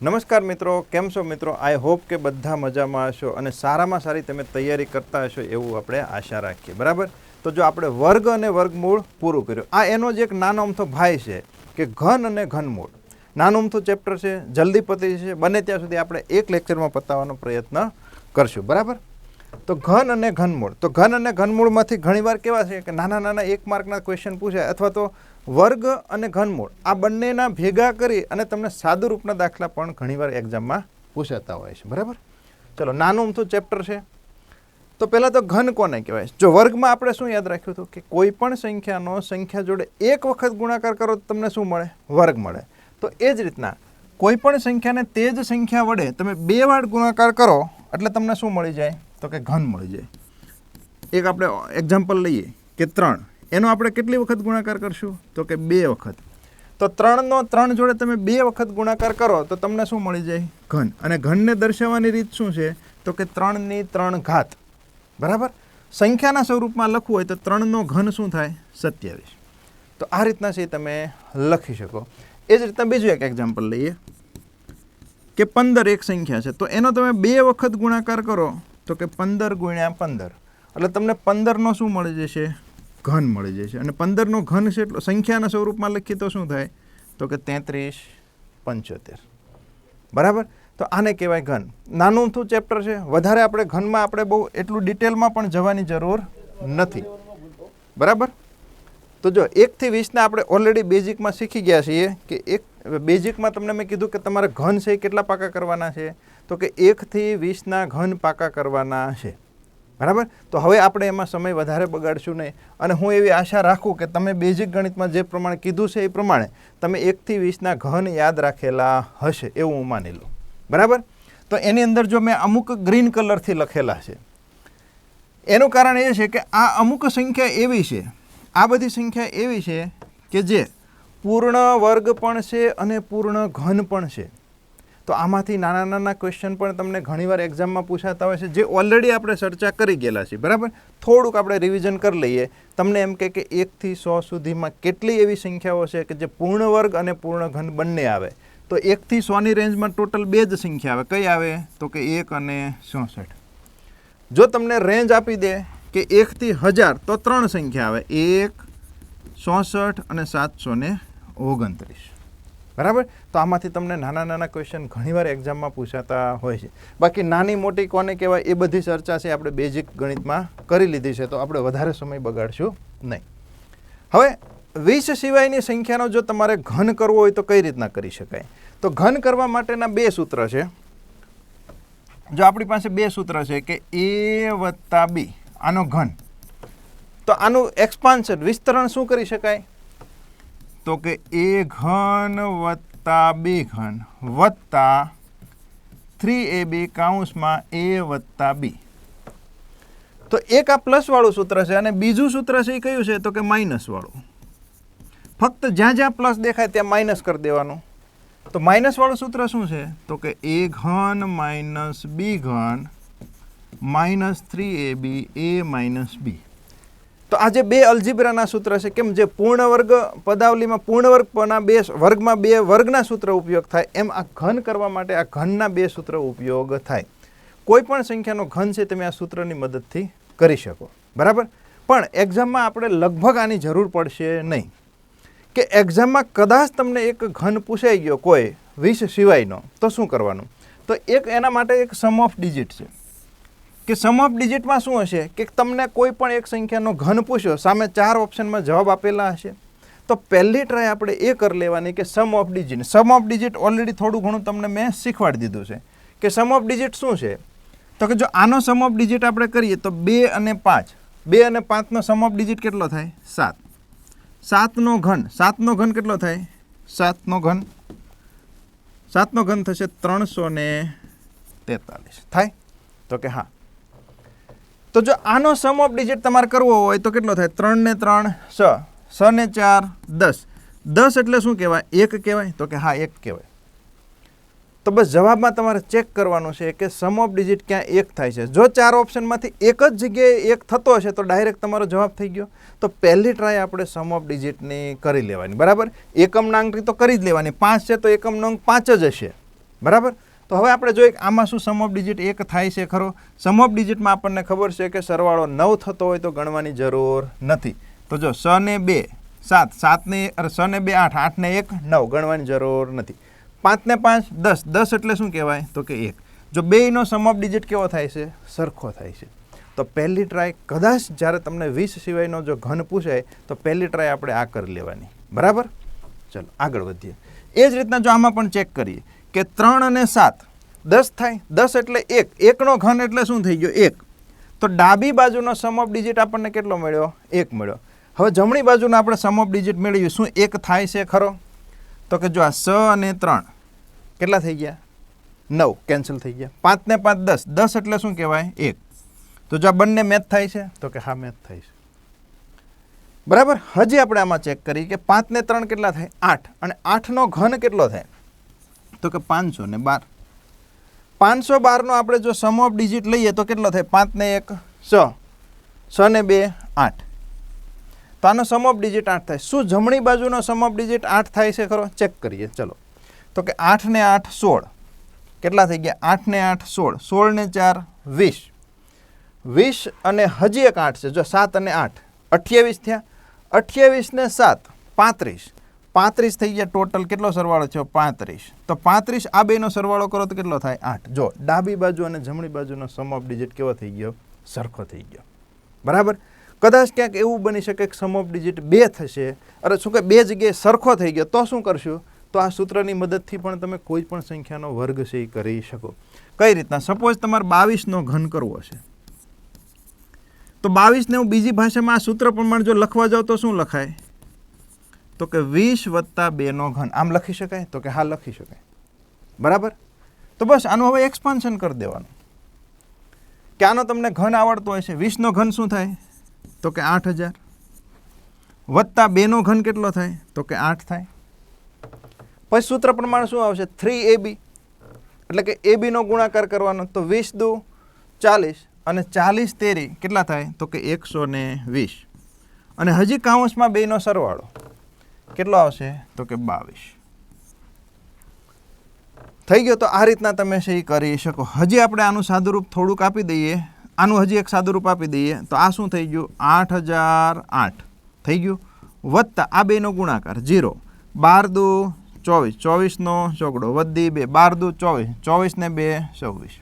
નમસ્કાર મિત્રો, કેમ છો મિત્રો? આઈ હોપ કે બધા મજામાં હશો અને સારામાં સારી તમે તૈયારી કરતા હશો એવું આપણે આશા રાખીએ. બરાબર? તો જો આપણે વર્ગ અને વર્ગમૂળ પૂરું કર્યું, આ એનો જ એક નાનો અમથો ભાઈ છે કે ઘન અને ઘનમૂળ. નાનું અમથું ચેપ્ટર છે, જલ્દી પતી જશે. બને ત્યાં સુધી આપણે એક લેક્ચરમાં પતાવવાનો પ્રયત્ન કરશું. બરાબર? તો ઘન અને ઘનમૂળ, તો ઘન અને ઘનમૂળમાંથી ઘણીવાર કેવા છે કે નાના નાના 1 માર્કના ક્વેશ્ચન પૂછાય, અથવા તો વર્ગ અને ઘનમૂળ આ બંનેના ભેગા કરી અને તમને સાદું રૂપના દાખલા પણ ઘણીવાર એક્ઝામમાં પૂછાતા હોય છે. બરાબર? ચલો, નાનું અમથું ચેપ્ટર છે. તો પહેલાં તો ઘન કોને કહેવાય? જો વર્ગમાં આપણે શું યાદ રાખ્યું હતું કે કોઈ પણ સંખ્યાનો સંખ્યા જોડે એક વખત ગુણાકાર કરો તો તમને શું મળે? વર્ગ મળે. તો એ જ રીતના કોઈ પણ સંખ્યાને તે જ સંખ્યા વડે તમે 2 વાર ગુણાકાર કરો એટલે તમને શું મળી જાય? તો કે ઘન મળી જાય. એક આપણે એક્ઝામ્પલ લઈએ કે 3, એનો આપણે કેટલી વખત ગુણાકાર કરશું? તો કે 2 વખત. તો 3નો 3 જોડે તમે 2 વખત ગુણાકાર કરો તો તમને શું મળી જાય? ઘન. અને ઘનને દર્શાવવાની રીત શું છે? તો કે 3ની 3 ઘાત. બરાબર? સંખ્યાના સ્વરૂપમાં લખવું હોય તો 3નો ઘન શું થાય? 27. તો આ રીતના છે તમે લખી શકો. એ જ રીતના બીજું એક એક્ઝામ્પલ લઈએ કે 15 એક સંખ્યા છે, તો એનો તમે 2 વખત ગુણાકાર કરો તો કે 15 ગુણ્યા 15 એટલે તમને 15નો શું મળી જશે? ઘન મળી જશે. અને 15નો ઘન છે એટલો સંખ્યાના સ્વરૂપમાં લખીએ તો શું થાય? તો કે 33, 75. બરાબર? તો આને કહેવાય ઘન. નાનું અમથું ચેપ્ટર છે, વધારે આપણે ઘનમાં આપણે બહુ એટલું ડિટેલમાં પણ જવાની જરૂર નથી. બરાબર? તો જો 1 થી 20ના આપણે ઓલરેડી બેઝિકમાં શીખી ગયા છીએ કે બેઝિકમાં તમને મેં કીધું કે તમારે ઘન છે કેટલા પાકા કરવાના છે? તો કે 1 થી 20ના ઘન પાકા કરવાના છે. બરાબર? તો હવે આપણે એમાં સમય વધારે બગાડશું નહીં. અને હું એવી આશા રાખું કે તમે બેઝિક ગણિતમાં જે પ્રમાણે કીધું છે એ પ્રમાણે તમે 1 થી 20ના ઘન યાદ રાખેલા હશે એવું હું માની લઉં. બરાબર? તો એની અંદર જો મેં અમુક ગ્રીન કલરથી લખેલા છે, એનું કારણ એ છે કે આ અમુક સંખ્યા એવી છે, આ બધી સંખ્યા એવી છે કે જે પૂર્ણ વર્ગ પણ છે અને પૂર્ણ ઘન પણ છે. તો આમાંથી નાના નાના ક્વેશ્ચન પણ તમને ઘણીવાર એક્ઝામમાં પૂછાતા હોય છે, જે ઓલરેડી આપણે ચર્ચા કરી ગયેલા છે. બરાબર? થોડુંક આપણે રિવિઝન કરી લઈએ. તમને એમ કે 1 થી 100 સુધીમાં કેટલી એવી સંખ્યાઓ છે કે જે પૂર્ણ વર્ગ અને પૂર્ણ ઘન બંને આવે? તો 1 થી 100ની રેન્જમાં ટોટલ 2 જ સંખ્યા આવે. કઈ આવે? તો કે 1 અને 66. જો તમને રેન્જ આપી દે કે 1 થી 1000 તો 3 સંખ્યા આવે, 1, 66 અને 729. બરાબર? તો આમાંથી તમને નાના નાના ક્વેશ્ચન ઘણીવાર એક્ઝામમાં પૂછાતા હોય છે. બાકી નાની મોટી કોને કહેવાય એ બધી ચર્ચા છે આપણે બેઝિક ગણિતમાં કરી લીધી છે, તો આપણે વધારે સમય બગાડશું નહીં. હવે 20 સિવાયની સંખ્યાનો જો તમારે ઘન કરવો હોય તો કઈ રીતના કરી શકાય? તો ઘન કરવા માટેના 2 સૂત્ર છે. જો આપણી પાસે 2 સૂત્ર છે કે a વત્તા b, આનો ઘન. તો આનું એક્સપાન્શન વિસ્તરણ શું કરી શકાય? તો કે a ઘન વત્તા b ઘન વત્તા 3ab કૌંસમાં a વત્તા b. તો એક આ પ્લસ વાળું સૂત્ર છે અને બીજું સૂત્ર છે એ કયું છે? તો કે માઇનસ વાળું. ફક્ત જ્યાં જ્યાં પ્લસ દેખાય ત્યાં માઇનસ કરી દેવાનું. તો માઇનસ વાળું સૂત્ર શું છે? તો કે a ઘન માઇનસ b ઘન minus 3ab a minus b. તો આ જે 2 અલ્જીબ્રાના સૂત્ર છે, કેમ જે પૂર્ણ વર્ગ પદાવલીમાં પૂર્ણ વર્ગના 2 વર્ગમાં 2 વર્ગના સૂત્ર ઉપયોગ થાય, એમ આ ઘન કરવા માટે આ ઘનના 2 સૂત્ર ઉપયોગ થાય. કોઈ પણ સંખ્યાનો ઘન છે તમે આ સૂત્રની મદદથી કરી શકો. બરાબર? પણ એક્ઝામમાં આપણે લગભગ આની જરૂર પડશે નહીં. કે એક્ઝામમાં કદાચ તમને એક ઘન પૂછાઈ ગયો કોઈ 20 સિવાયનો, તો શું કરવાનું? તો એના માટે એક સમ ઓફ ડિજિટ છે. કે સમ ઓફ ડિજિટમાં શું હશે કે તમને કોઈ પણ એક સંખ્યાનો ઘન પૂછ્યો, સામે 4 ઓપ્શનમાં જવાબ આપેલા હશે, તો પહેલી ટ્રાય આપણે એ કરી લેવાની કે sum of digit. Sum of digit already થોડું ઘણું તમને મેં શીખવાડી દીધું છે કે સમ ઓફ ડિજિટ શું છે. તો કે જો આનો સમ ઓફ ડિજિટ આપણે કરીએ તો 2 અને 5, 2 અને 5નો સમ ઓફ ડિજિટ કેટલો થાય? 7. 7નો ઘન, 7નો ઘન કેટલો થાય? 7નો ઘન 7નો ઘન થશે 343 થાય. તો કે હા. તો જો આનો સમ ઓફ ડિજિટ તમારે કરવો હોય તો કેટલો થાય? 3 ને 3 6, 6 ને 4 10. 10 એટલે શું કહેવાય? 1 કહેવાય. તો કે હા 1 કહેવાય. તો બસ જવાબમાં તમારે ચેક કરવાનું છે કે સમ ઓફ ડિજિટ ક્યાં 1 થાય છે. જો 4 ઓપ્શનમાંથી એક જ જગ્યાએ 1 થતો હશે તો ડાયરેક્ટ તમારો જવાબ થઈ ગયો. તો પહેલી ટ્રાય આપણે સમ ઓફ ડિજિટની કરી લેવાની. બરાબર? એકમ નાંકની તો કરી જ લેવાની. 5 છે તો એકમ નંગ 5 જ હશે. બરાબર. તો હવે આપણે જોઈએ કે આમાં શું સમ ઓફ ડિજિટ 1 થાય છે ખરો. સમ ઓફ ડિજિટમાં આપણને ખબર છે કે સરવાળો 9 થતો હોય તો ગણવાની જરૂર નથી. તો જો 6 ને 2 7, 7 ને 6 ને 2 8, 8 ને 1 9, ગણવાની જરૂર નથી. 5 ને 5 10, 10 એટલે શું કહેવાય તો કે 1. જો બેયનો સમ ઓફ ડિજિટ કેવો થાય છે? સરખો થાય છે. તો પહેલી ટ્રાય કદાચ જ્યારે તમને 20 સિવાયનો જો ઘન પૂછાય તો પહેલી ટ્રાય આપણે આ કરી લેવાની. બરાબર. ચલો આગળ વધીએ. એ જ રીતના જો આમાં પણ ચેક કરીએ કે 3 અને 7 10 થાય. 10 એટલે 1, 1નો ઘન એટલે શું થઈ ગયો? 1. તો ડાબી બાજુનો સમ ઓફ ડિજિટ આપણને કેટલો મળ્યો? 1 મળ્યો. હવે જમણી બાજુનો આપણે સમ ઓફ ડિજિટ મેળવ્યું. શું 1 થાય છે ખરો? તો કે જો આ 6 અને 3 કેટલા થઈ ગયા? 9, કેન્સલ થઈ ગયા. 5 ને 5 10, 10 એટલે શું કહેવાય? 1. તો જો આ બંને મેચ થાય છે તો કે હા મેચ થાય છે. બરાબર. હજી આપણે આમાં ચેક કરીએ કે 5 ને 3 કેટલા થાય? 8. અને 8નો ઘન કેટલો થાય? તો કે 512. 512નો આપણે જો સમ ઓફ ડિજિટ લઈએ તો કેટલો થાય? 5 ને 1 6, 6 ને 2 8. તો આનો સમ ઓફ ડિજિટ 8 થાય. શું જમણી બાજુનો સમ ઓફ ડિજિટ 8 થાય છે ખરો? ચેક કરીએ. ચલો. તો કે 8 ને 8 16. કેટલા થઈ ગયા? 8 ને 8 16, 16 ને 4 20. 20 અને હજી એક 8 છે. જો 7 અને 8 28 થયા. 28 ને 7 35. 35 થઈ ગયા ટોટલ. કેટલો સરવાળો છે? 35. તો 35 આ બેનો સરવાળો કરો તો કેટલો થાય? 8. જો ડાબી બાજુ અને જમણી બાજુનો સમ ઓફ ડિજિટ કેવો થઈ ગયો? સરખો થઈ ગયો. બરાબર. કદાચ ક્યાંક એવું બની શકે કે સમ ઓફ ડિજિટ 2 થશે. અરે શું કે 2 જગ્યાએ સરખો થઈ ગયો તો શું કરશું? તો આ સૂત્રની મદદથી પણ તમે કોઈ પણ સંખ્યાનો વર્ગ છે એ કરી શકો. કઈ રીતના? સપોઝ તમારે 22નો ઘન કરવો છે તો 22 ને હું બીજી ભાષામાં આ સૂત્ર પ્રમાણે જો લખવા જાઉં તો શું લખાય? તો કે 20 વત્તા 2નો ઘન. આમ લખી શકાય? તો કે હા લખી શકાય. બરાબર. તો બસ આનું હવે એક્સપાન્શન કરી દેવાનું કે આનો તમને ઘન આવડતો હોય છે. 20નો ઘન શું થાય? તો કે 8000 વત્તા 2નો ઘન કેટલો થાય? તો કે 8 થાય. પછી સૂત્ર પ્રમાણે શું આવશે? 3ab એટલે કે એબીનો ગુણાકાર કરવાનો. તો 20 દુ 40 અને 40 તેરી કેટલા થાય? તો કે 120. અને હજી કાઉન્સમાં બેનો સરવાળો કેટલો આવશે? તો કે 22 થઈ ગયો. તો આ રીતના તમે છે એ કરી શકો. હજી આપણે આનું સાદુરૂપ થોડુંક આપી દઈએ. આનું હજી એક સાદુરૂપ આપી દઈએ તો આ શું થઈ ગયું? 8008 થઈ ગયું. વત્તા આ બેનો ગુણાકાર 0, 12 દુ 24, 24નો ચોગડો વધી 2, 12 દુ 24, 24 ને 2 26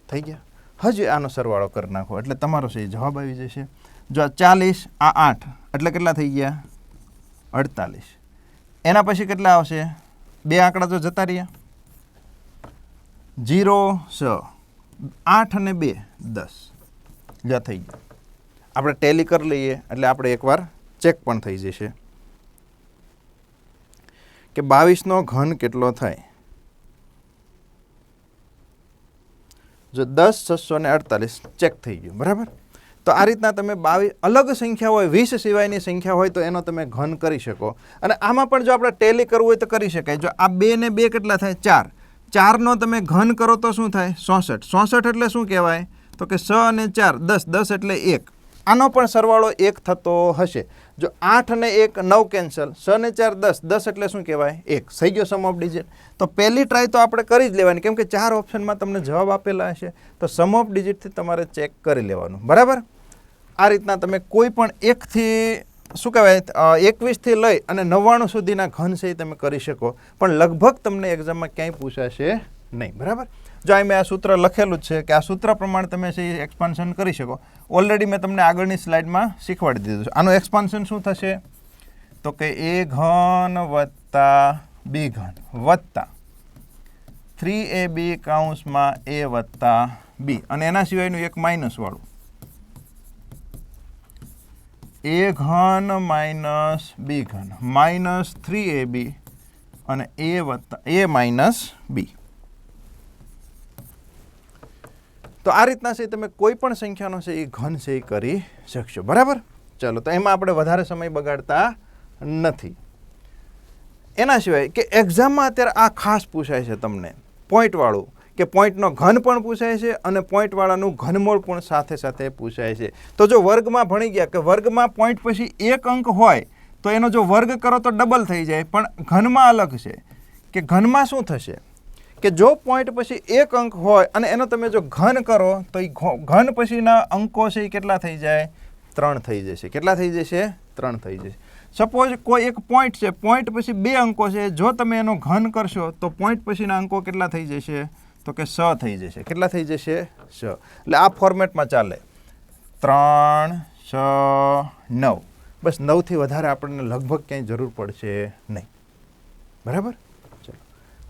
થઈ ગયા. હજી આનો સરવાળો કરી નાખો એટલે તમારો સહી જવાબ આવી જશે. જો 40 આ 8 એટલે કેટલા થઈ ગયા? 48. એના પછી કેટલા આવશે? 2 આંકડા તો જતા રહ્યા. 0 6, 8 અને 2 10 જ્યાં થઈ ગયું. આપણે ટેલી કરી લઈએ એટલે આપણે એકવાર ચેક પણ થઈ જશે કે 22નો ઘન કેટલો થાય. જો 10 648 ચેક થઈ ગયું. બરાબર. તો આ રીતના તમે 22 અલગ સંખ્યા હોય, 20 સિવાયની સંખ્યા હોય તો એનો તમે ઘન કરી શકો. અને આમાં પણ જો આપણે ટેલી કરવું હોય તો કરી શકાય. જો આ 2 ને 2 કેટલા થાય? 4. 4નો તમે ઘન કરો તો શું થાય? 66. 66 એટલે શું કહેવાય? તો કે 6 અને 4 10, 10 એટલે 1. આનો પણ સરવાળો 1 થતો હશે. જો 8 અને 1 9 કેન્સલ, 6 ને 4 10, 10 એટલે શું કહેવાય? 1 થઈ ગયો સમ ઓફ ડિજિટ. તો પહેલી ટ્રાય તો આપણે કરી જ લેવાની કેમ કે 4 ઓપ્શનમાં તમને જવાબ આપેલા હશે. તો સમ ઓફ ડિજિટથી તમારે ચેક કરી લેવાનું. બરાબર. આ રીતના તમે કોઈ પણ 1થી શું કહેવાય 21થી લઈ અને 99 સુધીના ઘન છે તમે કરી શકો. પણ લગભગ તમને એક્ઝામમાં ક્યાંય પૂછાશે નહીં. બરાબર. જો અહીં મેં આ સૂત્ર લખેલું જ છે કે આ સૂત્ર પ્રમાણે તમે છે એક્સપાન્શન કરી શકો. ઓલરેડી મેં તમને આગળની સ્લાઇડમાં શીખવાડી દીધું છે. આનું એક્સપાન્શન શું થશે? તો કે a ઘન વત્તા b ઘન વત્તા 3ab કાઉન્સમાં a વત્તા b અને એના સિવાયનું એક માઇનસ વાળું a ઘન માઇનસ b ઘન માઇનસ 3ab અને a વત્તા a માઇનસ b. તો આ રીતના છે તમે કોઈ પણ સંખ્યાનો છે એ ઘન છે એ કરી શકશો. બરાબર. ચાલો તો એમાં આપણે વધારે સમય બગાડતા નથી. એના સિવાય કે એક્ઝામમાં અત્યારે આ ખાસ પૂછાય છે તમને પોઈન્ટવાળું કે પોઈન્ટનો ઘન પણ પૂછાય છે અને પોઈન્ટવાળાનું ઘનમૂળ પણ સાથે સાથે પૂછાય છે. તો જો વર્ગમાં ભણી ગયા કે વર્ગમાં પોઈન્ટ પછી એક અંક હોય તો એનો જો વર્ગ કરો તો ડબલ થઈ જાય. પણ ઘનમાં અલગ છે કે ઘનમાં શું થશે કે જો પોઈન્ટ પછી એક અંક હોય અને એનો તમે જો ઘન કરો તો એ ઘન પછીના અંકો છે એ કેટલા થઈ જાય? 3 થઈ જશે. કેટલા થઈ જશે? 3 થઈ જશે. સપોઝ કોઈ એક પોઈન્ટ છે, પોઈન્ટ પછી 2 અંકો છે, જો તમે એનો ઘન કરશો તો પોઈન્ટ પછીના અંકો કેટલા થઈ જશે? તો કે 6 થઈ જશે. કેટલા થઈ જશે? 6. એટલે આ ફોર્મેટમાં ચાલે 3, 6, 9. બસ 9થી વધારે આપણને લગભગ ક્યાંય જરૂર પડશે નહીં. બરાબર? ચલો,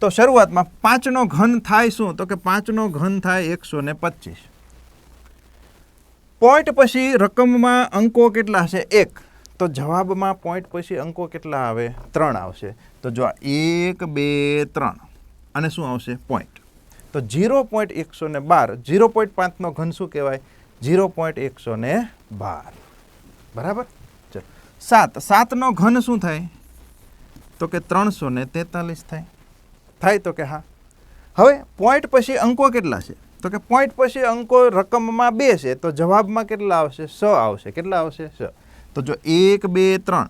તો શરૂઆતમાં 5નો ઘન થાય શું? તો કે 5નો ઘન થાય 125. પોઈન્ટ પછી રકમમાં અંકો કેટલા હશે? 1. તો જવાબમાં પોઈન્ટ પછી અંકો કેટલા આવે? 3 આવશે. તો જો 1, 2, 3 અને શું આવશે? પોઈન્ટ. તો 0.112, 0.5નો ઘન શું કહેવાય? 0.112. બરાબર? ચલો, 7. 7નો ઘન શું થાય? તો કે 343 થાય. થાય તો કે હા. હવે પોઈન્ટ પછી અંકો કેટલા છે? તો કે પોઈન્ટ પછી અંકો રકમમાં 2 છે, તો જવાબમાં કેટલા આવશે? 6 આવશે. કેટલા આવશે? 6. તો જો 1, 2, 3,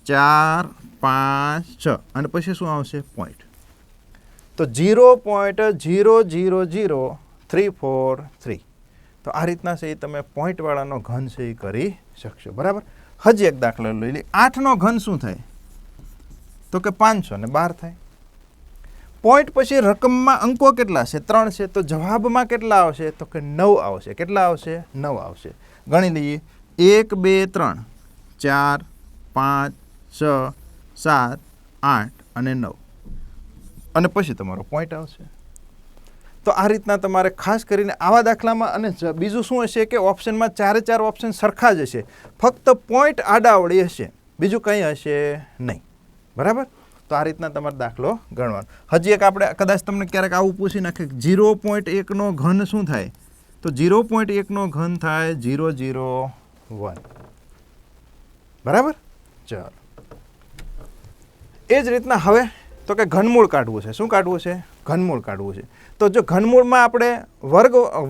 4, 5, 6 અને પછી શું આવશે? પોઈન્ટ. તો 0.0000343. તો આ રીતના છે એ તમે પોઈન્ટવાળાનો ઘન છે એ કરી શકશો. બરાબર? હજી એક દાખલો લઈ લઈએ. 8નો ઘન શું થાય? તો કે 512 થાય. પોઈન્ટ પછી રકમમાં અંકો કેટલા છે? 3 છે. તો જવાબમાં કેટલા આવશે? તો કે 9 આવશે. કેટલા આવશે? 9 આવશે. ગણી લઈએ. 1, 2, 3, 4, 5, 6, 7, 8 અને 9 અને પછી તમારો પોઈન્ટ આવશે. તો આ રીતના તમારે ખાસ કરીને આવા દાખલામાં, અને બીજું શું હશે કે ઓપ્શનમાં 4 ઓપ્શન સરખા જ હશે, ફક્ત પોઈન્ટ આડાવડી હશે, બીજું કંઈ હશે નહીં. બરાબર? તો આ રીતના તમારે દાખલો ગણવાનો. હજી એક આપણે કદાચ તમને ક્યારેક આવું પૂછી નાખે, 0.1નો ઘન શું થાય? તો 0.1નો ઘન થાય 001. બરાબર? ચાલો, એ જ રીતના હવે તો કે ઘનમૂળ કાઢવું છે. શું કાઢવું છે? ઘનમૂળ કાઢવું છે. તો જો ઘનમૂળમાં આપણે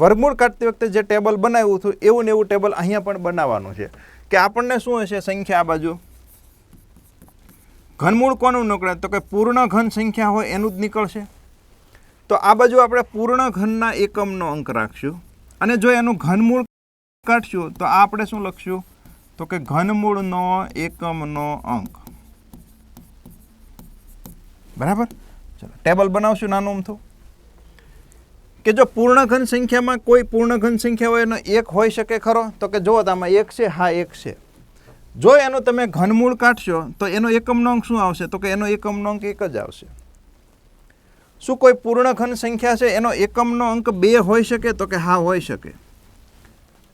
વર્ગમૂળ કાઢતી વખતે જે ટેબલ બનાવ્યું હતું એવું ને એવું ટેબલ અહીંયા પણ બનાવવાનું છે. કે આપણને શું હશે? સંખ્યા આ બાજુ. ઘનમૂળ કોનું નીકળે? તો કે પૂર્ણ ઘન સંખ્યા હોય એનું જ નીકળશે. તો આ બાજુ આપણે પૂર્ણ ઘનના એકમનો અંક રાખશું અને જો એનું ઘનમૂળ કાઢશું તો આ આપણે શું લખશું? તો કે ઘનમૂળનો એકમનો અંક. બરાબર? ચલો, ટેબલ બનાવશું નાનું અમથું. કે જો પૂર્ણ ઘન સંખ્યામાં કોઈ પૂર્ણ ઘન સંખ્યા હોય એનો 1 હોઈ શકે ખરો? તો કે જુઓ, આમાં 1 છે. હા, 1 છે. જો એનું તમે ઘનમૂળ કાઢશો તો એનો એકમનો અંક શું આવશે? તો કે એનો એકમનો અંક 1 જ આવશે. શું કોઈ પૂર્ણ ઘન સંખ્યા છે એનો એકમનો અંક 2 હોઈ શકે? તો કે હા, હોઈ શકે.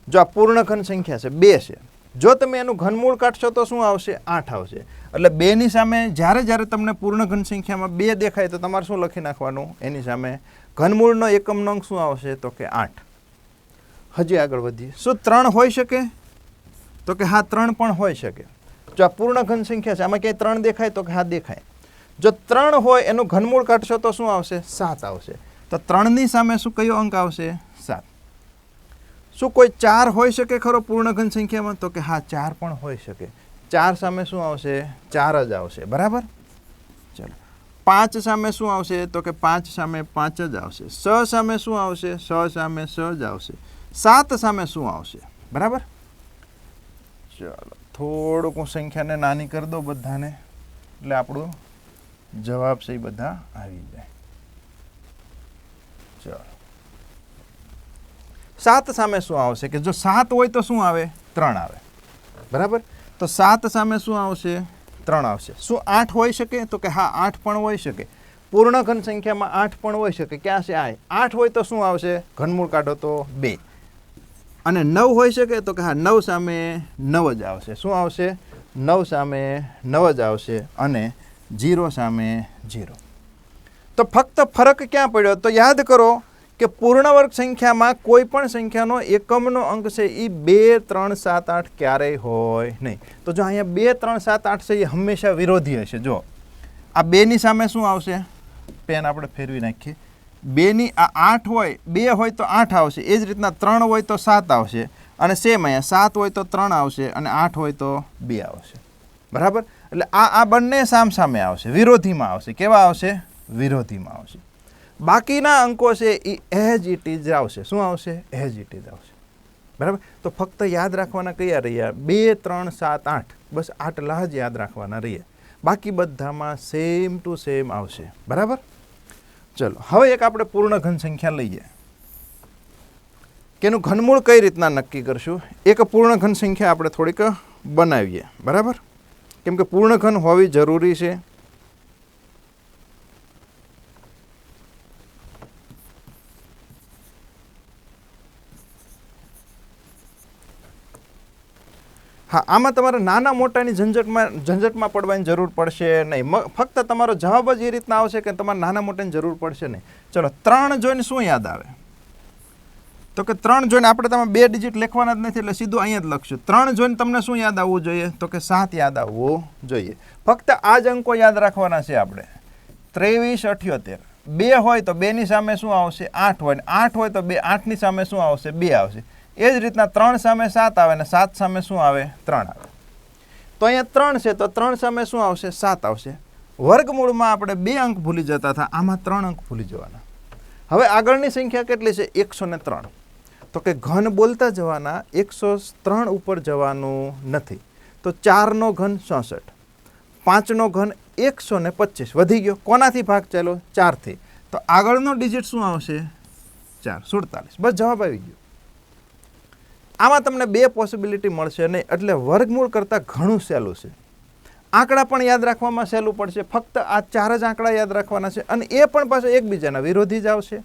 જો આ પૂર્ણ ઘન સંખ્યા છે, 2 છે, જો તમે એનું ઘનમૂળ કાઢશો તો શું આવશે? 8 આવશે. એટલે 2ની સામે જ્યારે તમને પૂર્ણ ઘન સંખ્યામાં 2 દેખાય તો તમારે શું લખી નાખવાનું? એની સામે ઘનમૂળનો એકમનો અંક શું આવશે? તો કે 8. હજી આગળ વધીએ. શું 3 હોઈ શકે? તો કે હા, 3 પણ હોઈ શકે. જો આ પૂર્ણ ઘન સંખ્યા છે, આમાં ક્યાંય 3 દેખાય? તો કે હા, દેખાય. જો 3 હોય એનું ઘનમૂળ કાઢશો તો શું આવશે? 7 આવશે. તો 3ની સામે શું કયો અંક આવશે? 7. શું કોઈ 4 હોઈ શકે ખરો પૂર્ણ ઘન સંખ્યામાં? તો કે હા, 4 પણ હોઈ શકે. 4 સામે શું આવશે? 4 જ આવશે. બરાબર? ચલો, 5 સામે શું આવશે? તો કે 5 સામે 5 જ આવશે. 6 સામે શું આવશે? 6 સામે 6 જ આવશે. 7 સામે શું આવશે? બરાબર? ચલો, થોડુંક હું સંખ્યાને નાની કરી દઉં બધાને, એટલે આપણું જવાબ છે એ બધા આવી જાય. ચલો, 7 સામે શું આવશે? કે જો 7 હોય તો શું આવે? 3 આવે. બરાબર? તો 7 સામે શું આવશે? 3 આવશે. શું 8 હોઈ શકે? તો કે હા, 8 પણ હોઈ શકે. પૂર્ણ ઘન સંખ્યામાં 8 પણ હોઈ શકે. ક્યાં છે? 8 હોય તો શું આવશે? ઘનમૂળ કાઢો તો 2. અને 9 હોઈ શકે? તો કે હા, 9 સામે 9 જ આવશે. શું આવશે? 9 સામે 9 જ આવશે અને 0 સામે 0. તો ફક્ત ફરક ક્યાં પડ્યો? તો યાદ કરો કે પૂર્ણ વર્ગ સંખ્યામાં કોઈ પણ સંખ્યાનો એકમનો અંક છે એ 2, 3, 7, 8 ક્યારેય હોય નહીં. તો જો અહીંયા 2, 3, 7, 8 છે એ હંમેશા વિરોધી હશે. જો આ 2ની સામે શું આવશે? પેન આપણે ફેરવી નાખીએ. 2ની આ 8 હોય, 2 હોય તો 8 આવશે. એ જ રીતના 3 હોય તો 7 આવશે અને સેમ અહીંયા 7 હોય તો 3 આવશે અને 8 હોય તો 2 આવશે. બરાબર? એટલે આ બંને સામસામે આવશે, વિરોધીમાં આવશે. કેવા આવશે? વિરોધીમાં આવશે. બાકીના અંકો છે એ એઝ ઇટ ઇઝ આવશે. શું આવશે? એઝ ઇટ ઇઝ આવશે. બરાબર. તો ફક્ત યાદ રાખવાના કયા રહ્યા? 2, 3, 7, 8. બસ આટલા જ યાદ રાખવાના રહ્યા. બાકી બધામાં સેમ ટુ સેમ આવશે. બરાબર. ચલો હવે એક આપણે પૂર્ણ ઘન સંખ્યા લઈએ કે એનું ઘનમૂળ કઈ રીતના નક્કી કરશું. એક પૂર્ણ ઘન સંખ્યા આપણે થોડીક બનાવીએ. બરાબર. કેમ કે પૂર્ણ ઘન હોવી જરૂરી છે. હા, આમાં તમારે નાના મોટાની ઝંઝટમાં પડવાની જરૂર પડશે નહીં. ફક્ત તમારો જવાબ જ એ રીતના આવશે કે તમારે નાના મોટાની જરૂર પડશે નહીં. ચલો 3 જોઈને શું યાદ આવે? તો કે 3 જોઈને આપણે તમે 2 ડિજિટ લખવાના જ નથી એટલે સીધું અહીંયા જ લખશું. 3 જોઈને તમને શું યાદ આવવું જોઈએ? તો કે 7 યાદ આવવું જોઈએ. ફક્ત આ જ અંકો યાદ રાખવાના છે આપણે. 23, 78. 2 હોય તો 2 ની સામે શું આવશે? 8 હોય. 8 હોય તો 8 ની સામે શું આવશે? 2 આવશે. એ જ રીતના 3 સામે 7 આવે ને 7 સામે શું આવે? 3 આવે. તો અહીંયા 3 છે તો 3 સામે શું આવશે? 7 આવશે. વર્ગમૂળમાં આપણે 2 અંક ભૂલી જતા હતા, આમાં 3 અંક ભૂલી જવાના. હવે આગળની સંખ્યા કેટલી છે? 103. તો કે ઘન બોલતા જવાના, 103 ઉપર જવાનું નથી. તો 4 નો ઘન 66, 5 નો ઘન 125 વધી ગયો. કોનાથી ભાગ ચાલ્યો? 4 થી. તો આગળનો ડિજિટ શું આવશે? 4, 47. બસ જવાબ આવી ગયો. આમાં તમને 2 પોસિબિલિટી મળશે નહીં એટલે વર્ગમૂળ કરતાં ઘણું સહેલું છે. આંકડા પણ યાદ રાખવામાં સહેલું પડશે. ફક્ત આ 4 જ આંકડા યાદ રાખવાના છે અને એ પણ પાછા એકબીજાના વિરોધી જ આવશે.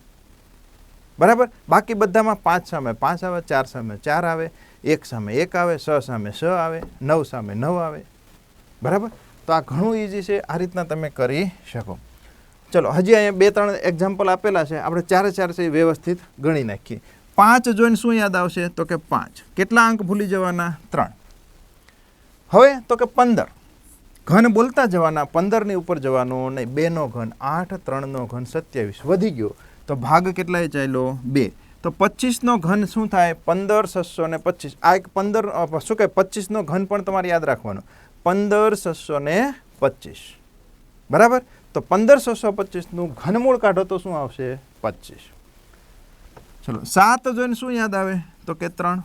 બરાબર. બાકી બધામાં 5 સામે 5 આવે, 4 સામે 4 આવે, 1 સામે 1 આવે, 6 સામે 6 આવે, 9 સામે 9 આવે. બરાબર. તો આ ઘણું ઇઝી છે. આ રીતના તમે કરી શકો. ચલો હજી અહીંયા 2-3 એક્ઝામ્પલ આપેલા છે. આપણે 4 છે એ વ્યવસ્થિત ગણી નાખીએ. 5 જોઈને શું યાદ આવશે? તો કે 5. કેટલા અંક ભૂલી જવાના? 3. હવે તો કે 15. ઘન બોલતા જવાના, 15 ની ઉપર જવાનું નહીં. 2 નો ઘન 8, 3 નો ઘન 27 વધી ગયો. તો ભાગ કેટલાય ચાલ્યો? 2. તો 25 નો ઘન શું થાય? 15, 625. આ એક 15 શું કહે 25 નો ઘન પણ તમારે યાદ રાખવાનો. 15, 625. બરાબર. તો 15, 625 નું ઘનમૂળ કાઢો તો શું આવશે? 25. ચલો 7 જોઈને શું યાદ આવે? તો કે 3.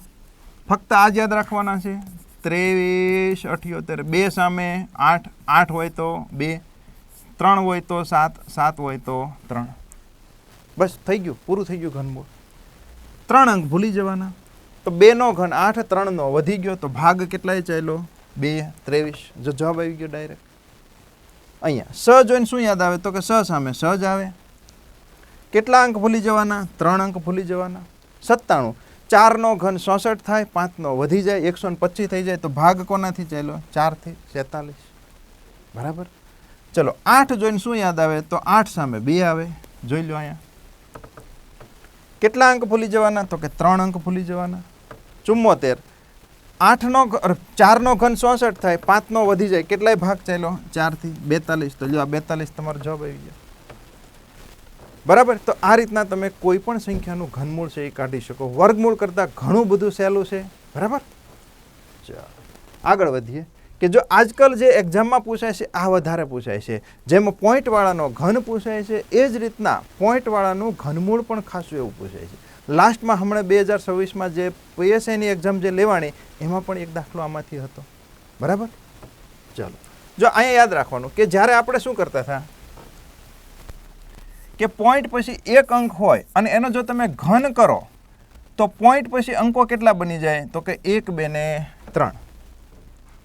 ફક્ત આ જ યાદ રાખવાના છે. 23, 78. 2 સામે 8, 8 હોય તો 2, 3 હોય તો 7, 7 હોય તો 3. બસ થઈ ગયું, પૂરું થઈ ગયું ઘનમૂળ. 3 અંક ભૂલી જવાના. તો 2 નો ઘન 8, 3 નો વધી ગયો. તો ભાગ કેટલાય ચાલ્યો? 2, 23. જો જવાબ આવી ગયો ડાયરેક્ટ. અહીંયા 6 જોઈને શું યાદ આવે? તો કે 6 સામે 6 જ આવે. કેટલા અંક ભૂલી જવાના? 3 અંક ભૂલી જવાના. 97. 4 નો ઘન 66 થાય, 5 નો વધી જાય, 125 થઈ જાય. તો ભાગ કોનાથી ચાલ્યો? 4 થી 47. બરાબર. ચલો 8 જોઈને શું યાદ આવે? તો 8 સામે 2 આવે. જોઈ લો અહીંયા. કેટલા અંક ભૂલી જવાના? તો કે 3 અંક ભૂલી જવાના. 74. 4 નો ઘન 66 થાય, 5 નો વધી જાય. કેટલાય ભાગ ચાલ્યો? 4 થી 42. તો જો આ 42 તમારો જવાબ આવી ગયો. બરાબર. તો આ રીતના તમે કોઈ પણ સંખ્યાનું ઘનમૂળ છે એ કાઢી શકો. વર્ગમૂળ કરતાં ઘણું બધું સહેલું છે. બરાબર. ચાલો આગળ વધીએ કે જો આજકાલ જે એક્ઝામમાં પૂછાય છે આ વધારે પૂછાય છે. જેમાં પોઈન્ટવાળાનો ઘન પૂછાય છે એ જ રીતના પોઈન્ટવાળાનું ઘનમૂળ પણ ખાસું એવું પૂછાય છે. લાસ્ટમાં હમણાં 2026માં જે PSIની એક્ઝામ જે લેવાની એમાં પણ એક દાખલો આમાંથી હતો. બરાબર. ચાલો જો અહીંયા યાદ રાખવાનું કે જ્યારે આપણે શું કરતા હતા કે પોઈન્ટ પછી એક અંક હોય અને એનો જો તમે ઘન કરો તો પોઈન્ટ પછી અંકો કેટલા બની જાય? તો કે 1, 2 ને 3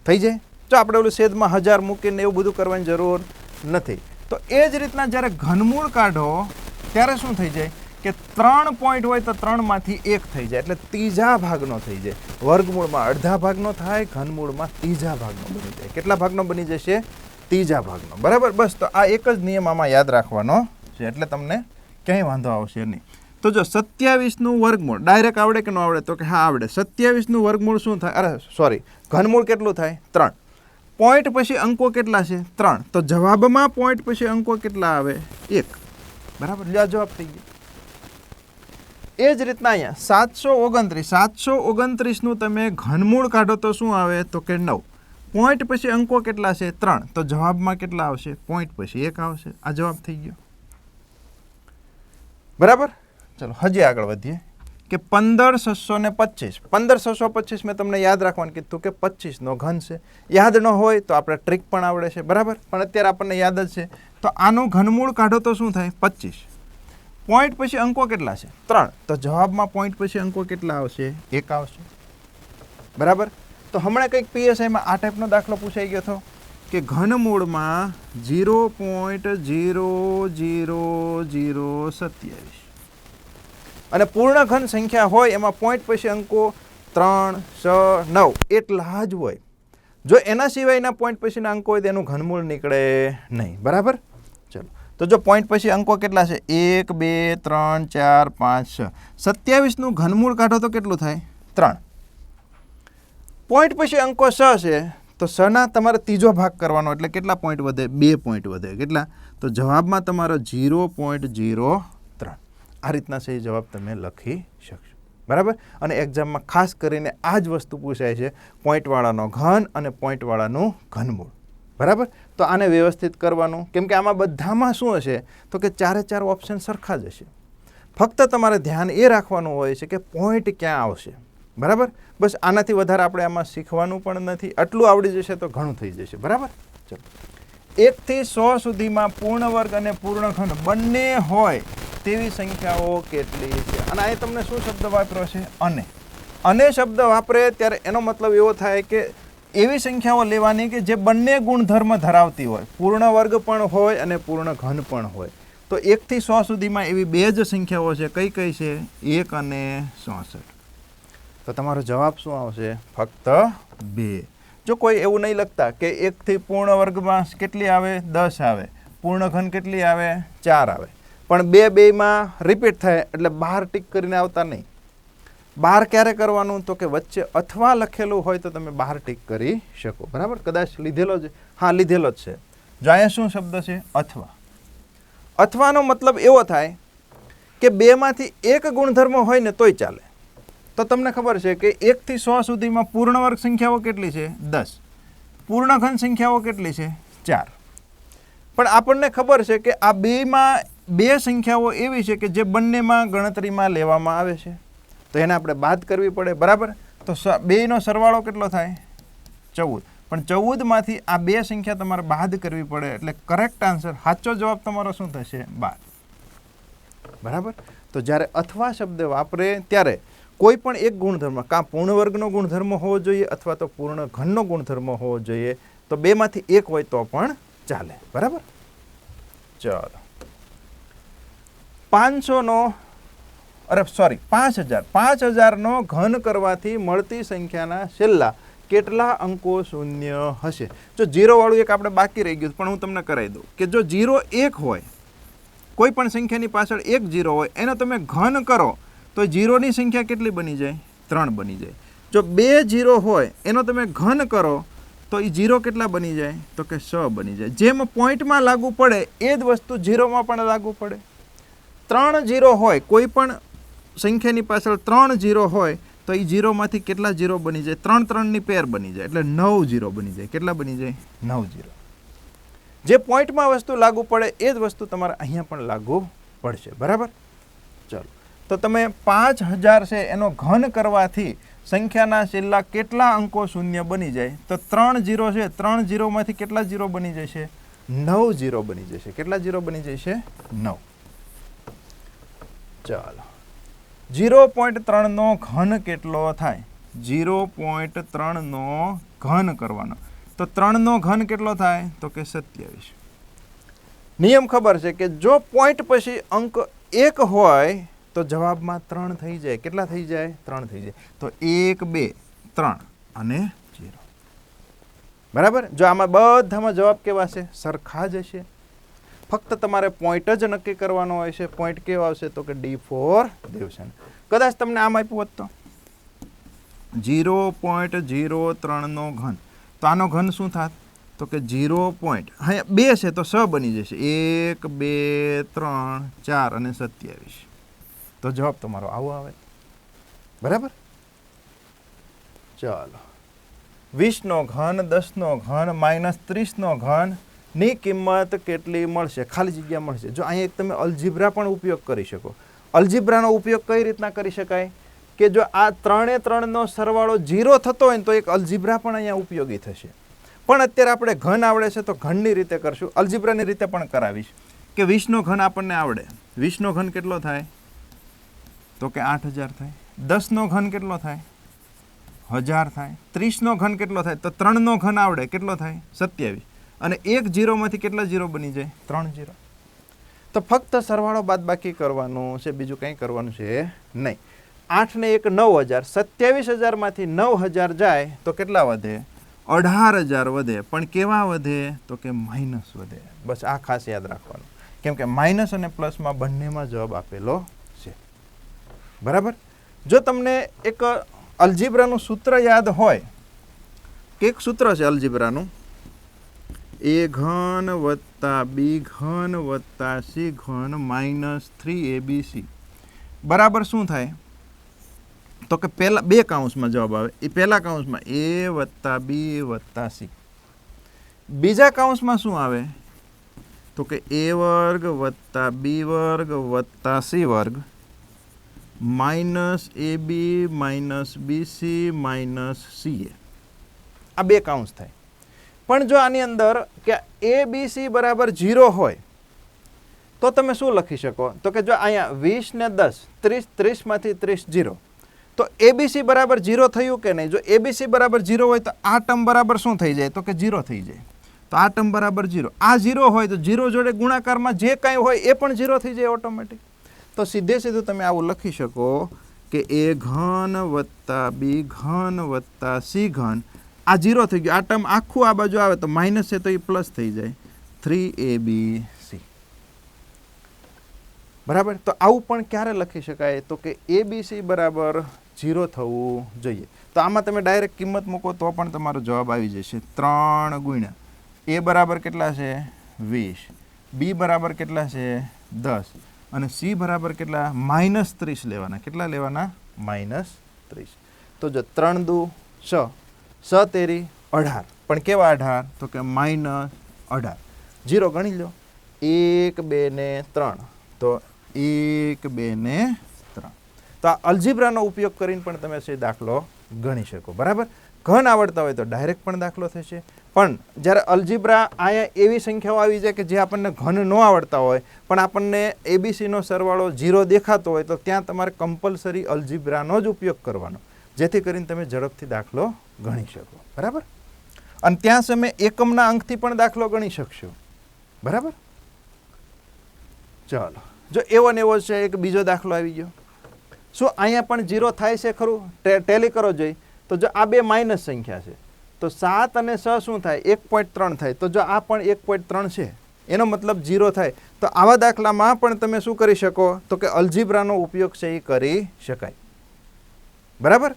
થઈ જાય. જો આપણે ઓલું છેદમાં 1000 મૂકીને એવું બધું કરવાની જરૂર નથી. તો એ જ રીતના જ્યારે ઘનમૂળ કાઢો ત્યારે શું થઈ જાય કે 3 પોઈન્ટ હોય તો 3 માંથી 1 થઈ જાય એટલે ત્રીજા ભાગનો થઈ જાય. વર્ગમૂળમાં અડધા ભાગનો થાય, ઘનમૂળમાં ત્રીજા ભાગનો બની જાય. કેટલા ભાગનો બની જશે? ત્રીજા ભાગનો. બરાબર. બસ તો આ એક જ નિયમ આમાં યાદ રાખવાનો છે એટલે તમને ક્યાંય વાંધો આવશે નહીં. તો જો 27 નું વર્ગમૂળ ડાયરેક્ટ આવડે કે ન આવડે? તો કે હા આવડે. 27 નું વર્ગમૂળ શું થાય? અરે સોરી, ઘનમૂળ કેટલું થાય? 3. પોઈન્ટ પછી અંકો કેટલા છે? 3. તો જવાબમાં પોઈન્ટ પછી અંકો કેટલા આવે? 1. બરાબર. જવાબ થઈ ગયો. એ જ રીતના અહીંયા 729 નું તમે ઘનમૂળ કાઢો તો શું આવે? તો કે 9. પોઈન્ટ પછી અંકો કેટલા છે? 3. તો જવાબમાં કેટલા આવશે? પોઈન્ટ પછી 1 આવશે. આ જવાબ થઈ ગયો. બરાબર. ચલો હજી આગળ વધીએ કે 15,625 15,625 મેં તમને યાદ રાખવાનું કીધું કે 25નો ઘન છે. યાદ ન હોય તો આપણે ટ્રીક પણ આવડે છે, બરાબર, પણ અત્યારે આપણને યાદ જ છે. તો આનું ઘનમૂળ કાઢો તો શું થાય? 25. પોઈન્ટ પછી અંકો કેટલા છે? 3. તો જવાબમાં પોઈન્ટ પછી અંકો કેટલા આવશે? 1 આવશે, બરાબર. તો હમણાં કંઈક પીએસઆઈમાં આ ટાઈપનો દાખલો પૂછાઈ ગયો હતો કે ઘનમૂળમાં 0.00027 અને પૂર્ણ ઘન સંખ્યા હોય એમાં પોઈન્ટ પછી અંકો 3, 6, 9 એટલા જ હોય. જો એના સિવાયના પોઈન્ટ પછીના અંકો હોય તો એનું ઘનમૂળ નીકળે નહીં, બરાબર. ચલો, તો જો પોઈન્ટ પછી અંકો કેટલા છે? 1, 2, 3, 4, 5, 6 27નું ઘનમૂળ કાઢો તો કેટલું થાય? 3. પોઈન્ટ પછી અંકો 6 છે તો 6ના તમારે ત્રીજો ભાગ કરવાનો એટલે કેટલા પોઈન્ટ વધે? 2 પોઈન્ટ વધે. કેટલા? તો જવાબમાં તમારો 0.03. આ રીતના સહી જવાબ તમે લખી શકશો, બરાબર. અને એક્ઝામમાં ખાસ કરીને આ જ વસ્તુ પૂછાય છે, પોઈન્ટવાળાનો ઘન અને પોઈન્ટવાળાનું ઘનમૂળ, બરાબર. તો આને વ્યવસ્થિત કરવાનું, કેમ કે આમાં બધામાં શું હશે તો કે 4 ઓપ્શન સરખા જ હશે. ફક્ત તમારે ધ્યાન એ રાખવાનું હોય છે કે પોઈન્ટ ક્યાં આવશે, બરાબર. બસ આનાથી વધારે આપણે આમાં શીખવાનું પણ નથી. આટલું આવડી જશે તો ઘણું થઈ જશે, બરાબર. ચલો, 1 થી 100 સુધીમાં પૂર્ણ વર્ગ અને પૂર્ણ ઘન બંને હોય તેવી સંખ્યાઓ કેટલી છે? અને અહીં તમને શું શબ્દ વાપર્યો છે? અને શબ્દ વાપરે ત્યારે એનો મતલબ એવો થાય કે એવી સંખ્યાઓ લેવાની કે જે બંને ગુણધર્મ ધરાવતી હોય, પૂર્ણ વર્ગ પણ હોય અને પૂર્ણ ઘન પણ હોય. તો 1 થી 100 સુધીમાં એવી 2 જ સંખ્યાઓ છે. કઈ કઈ છે? 1 અને 66. તો તમારો જવાબ શું આવશે? ફક્ત 2. જો કોઈ એવું નહીં લખતા કે 1 થી પૂર્ણ વર્ગમાં કેટલી આવે? 10 આવે. પૂર્ણ ઘન કેટલી આવે? 4 આવે. પણ 2માં રિપીટ થાય એટલે 12 ટીક કરીને આવતા નહીં. 12 ક્યારે કરવાનું? તો કે વચ્ચે અથવા લખેલું હોય તો તમે 12 ટીક કરી શકો, બરાબર. કદાચ લીધેલો જ, હા લીધેલો જ છે. જો અહીંયા શું શબ્દ છે? અથવા. અથવાનો મતલબ એવો થાય કે 2માંથી એક ગુણધર્મ હોય ને તોય ચાલે. તો તમને ખબર છે કે 1 થી 100 સુધીમાં પૂર્ણ વર્ગ સંખ્યાઓ કેટલી છે? 10. પૂર્ણ ઘન સંખ્યાઓ કેટલી છે? 4. પણ આપણને ખબર છે કે આ બેમાં 2 સંખ્યાઓ એવી છે કે જે બંનેમાં ગણતરીમાં લેવામાં આવે છે, તો એને આપણે બાદ કરવી પડે, બરાબર. તો 2નો સરવાળો કેટલો થાય? 14. પણ 14માંથી આ 2 સંખ્યા તમારે બાદ કરવી પડે એટલે કરેક્ટ આન્સર, સાચો જવાબ તમારો શું થશે? 12, બરાબર. તો જ્યારે અથવા શબ્દ વાપરે ત્યારે કોઈ પણ એક ગુણધર્મ, કાં પૂર્ણ વર્ગનો ગુણધર્મ હોવો જોઈએ અથવા તો પૂર્ણ ઘનનો ગુણધર્મ હોવો જોઈએ. તો 2માંથી એક હોય તો પણ ચાલે, બરાબર. ચલો, 5000નો ઘન કરવાથી મળતી સંખ્યાના છેલ્લા કેટલા અંકો શૂન્ય હશે? જો 0 વાળું એક આપણે બાકી રહી ગયું, પણ હું તમને કરાવી દઉં કે જો 0 1 હોય, કોઈ પણ સંખ્યાની પાછળ 1 0 હોય, એનો તમે ઘન કરો તો 0ની સંખ્યા કેટલી બની જાય? 3 બની જાય. જો 2 0 હોય એનો તમે ઘન કરો તો એ 0 કેટલા બની જાય? તો કે 6 બની જાય. જેમ પોઈન્ટમાં લાગુ પડે એ જ વસ્તુ 0માં પણ લાગુ પડે. 3 0 હોય, કોઈ પણ સંખ્યાની પાછળ 3 0 હોય તો એ 0માંથી કેટલા 0 બની જાય? 3 3ની પેર બની જાય એટલે 9 0 બની જાય. કેટલા બની જાય? 9 0. જે પોઈન્ટમાં વસ્તુ લાગુ પડે એ જ વસ્તુ તમારે અહીંયા પણ લાગુ પડશે, બરાબર. ચલો, તો તમે 5000 છે એનો ઘન કરવાથી સંખ્યાના છેલ્લા કેટલા અંકો શૂન્ય બની જાય? તો 3 0 છે, 3 0માંથી કેટલા 0 બની જશે? 9 0 બની જશે. કેટલા 0 બની જશે? 9. ચાલો, 0.3નો ઘન કેટલો થાય? 0.3નો ઘન કરવાનો. તો 3નો ઘન કેટલો થાય? તો કે 27. નિયમ ખબર છે કે જો પોઈન્ટ પછી અંક 1 હોય તો જવાબમાં 3 થઈ જાય. કેટલા થઈ જાય? 3 થઈ જાય. તો 1 2 3 અને 0, બરાબર. જો આમાં બધામાં જવાબ કેવા છે? સરખા જ હશે. ફક્ત તમારે પોઈન્ટ જ નક્કી કરવાનો હોય છે. પોઈન્ટ કેવો આવશે? તો કે D ફોર દેવસન. કદાચ તમને આમ આપ્યું હોત તો 0.03નો ઘન, તો આનો ઘન શું થાત? તો કે 0. હા 2 છે તો 6 બની જશે. 1 2 3 4 અને 27. તો જવાબ તમારો આવો આવે, બરાબર. ચાલો, 20નો ઘન, 10નો ઘન -30નો ઘન ની કિંમત કેટલી મળશે? ખાલી જગ્યા મળશે. જો અહીંયા તમે અલ્જીબ્રા પણ ઉપયોગ કરી શકો. અલ્જીબ્રાનો ઉપયોગ કઈ રીતના કરી શકાય કે જો આ 3 એ 3નો સરવાળો 0 થતો હોય ને તો એક અલ્જીબ્રા પણ અહીંયા ઉપયોગી થશે. પણ અત્યારે આપણે ઘન આવડે છે તો ઘનની રીતે કરશું, અલ્જીબ્રાની રીતે પણ કરાવીશ કે 20નો ઘન આપણને આવડે. 20નો ઘન કેટલો થાય તો કે 8000 થાય. 10નો ઘન કેટલો થાય 1000 થાય. 30નો ઘન કેટલો થાય તો 3નો ઘન આવડે કેટલો થાય 27. અને એક 0 માંથી કેટલા 0 બની જાય 3 0. તો ફક્ત સરવાળો બાદબાકી કરવાનું છે, બીજું કંઈ કરવાનું છે નહીં. 8 ને 1 9000, 27000 માંથી 9000 જાય તો કેટલા વધે 18000 વધે. પણ કેવા વધે તો કે માઇનસ વધે. બસ આ ખાસ યાદ રાખવાનું, કેમ કે માઇનસ અને પ્લસમાં બંનેમાં જવાબ આપેલો છે. બરાબર. જો તમને એક અલ્જીબ્રાનું સૂત્ર યાદ હોય કે એક સૂત્ર છે અલ્જીબ્રાનું, a ઘન વત્તા b ઘન વત્તા c ઘન માઇનસ 3abc બરાબર શું થાય તો કે પહેલા બે કાઉન્સમાં જવાબ આવે. એ પહેલા કાઉન્સમાં a વત્તા b વત્તા c, બીજા કાઉન્સમાં શું આવે તો કે a વર્ગ વત્તા b વર્ગ વત્તા c વર્ગ minus ab minus bc minus ca. આ બે કાઉન્સ થાય. પણ જો આની અંદર કે a b c બરાબર 0 હોય તો તમે શું લખી શકો તો કે જો અહીંયા 20 ને 10 30 30 માંથી 30 0 તો abc બરાબર 0 થયું કે નહીં. જો abc બરાબર 0 હોય તો આ ટર્મ બરાબર શું થઈ જાય તો કે 0 થઈ જાય. તો આ ટર્મ બરાબર 0. આ 0 હોય તો 0 જોડે ગુણાકારમાં જે કાંઈ હોય એ પણ 0 થઈ જાય ઓટોમેટિક. તો સીધે સીધું તમે આવું લખી શકો કે a ઘન વત્તા b ઘન વત્તા c ઘન આ 0 થઈ ગયું. આ ટર્મ આખું આ બાજુ આવે તો માઇનસ છે તો એ પ્લસ થઈ જાય 3abc. બરાબર. તો આવું પણ ક્યારે લખી શકાય તો કે abc બરાબર 0 થવું જોઈએ. તો આમાં તમે ડાયરેક્ટ કિંમત મૂકો તો પણ તમારો જવાબ આવી જશે 3 ગુણ્યા a બરાબર કેટલા છે 20, b બરાબર કેટલા છે 10 અને c બરાબર કેટલા માઇનસ 30 લેવાના. કેટલા લેવાના માઇનસ 30. તો જો 3 દુ 6 6 તેરી 18. પણ કેવા 18 તો કે માઇનસ 18. 0 ગણી લો 1 2 ને 3 તો 1 2 ને 3. તો આ અલ્જીબ્રાનો ઉપયોગ કરીને પણ તમે છે દાખલો ગણી શકો. બરાબર. ઘન આવડતા હોય તો ડાયરેક્ટ પણ દાખલો થશે. પણ જ્યારે અલ્જીબ્રા અહીંયા એવી સંખ્યાઓ આવી જાય કે જે આપણને ઘન ન આવડતા હોય પણ આપણને એબીસીનો સરવાળો 0 દેખાતો હોય તો ત્યાં તમારે કમ્પલસરી અલ્જીબ્રાનો જ ઉપયોગ કરવાનો, જેથી કરીને તમે ઝડપથી દાખલો ગણી શકો. બરાબર. અને ત્યાં તમે એકમના અંકથી પણ દાખલો ગણી શકશો. બરાબર. ચાલો, જો એવો ને એવો છે એક બીજો દાખલો આવી ગયો. શું અહીંયા પણ 0 થાય છે ખરું? ટેલી કરો જોઈ. તો જો આ બે માઇનસ સંખ્યા છે તો 7 અને 6 શું થાય 1.3 થાય. તો જો આ પણ 1.3 છે એનો મતલબ 0 થાય. તો આવા દાખલામાં પણ તમે શું કરી શકો તો કે અલ્જીબ્રાનો ઉપયોગ છે એ કરી શકાય. બરાબર.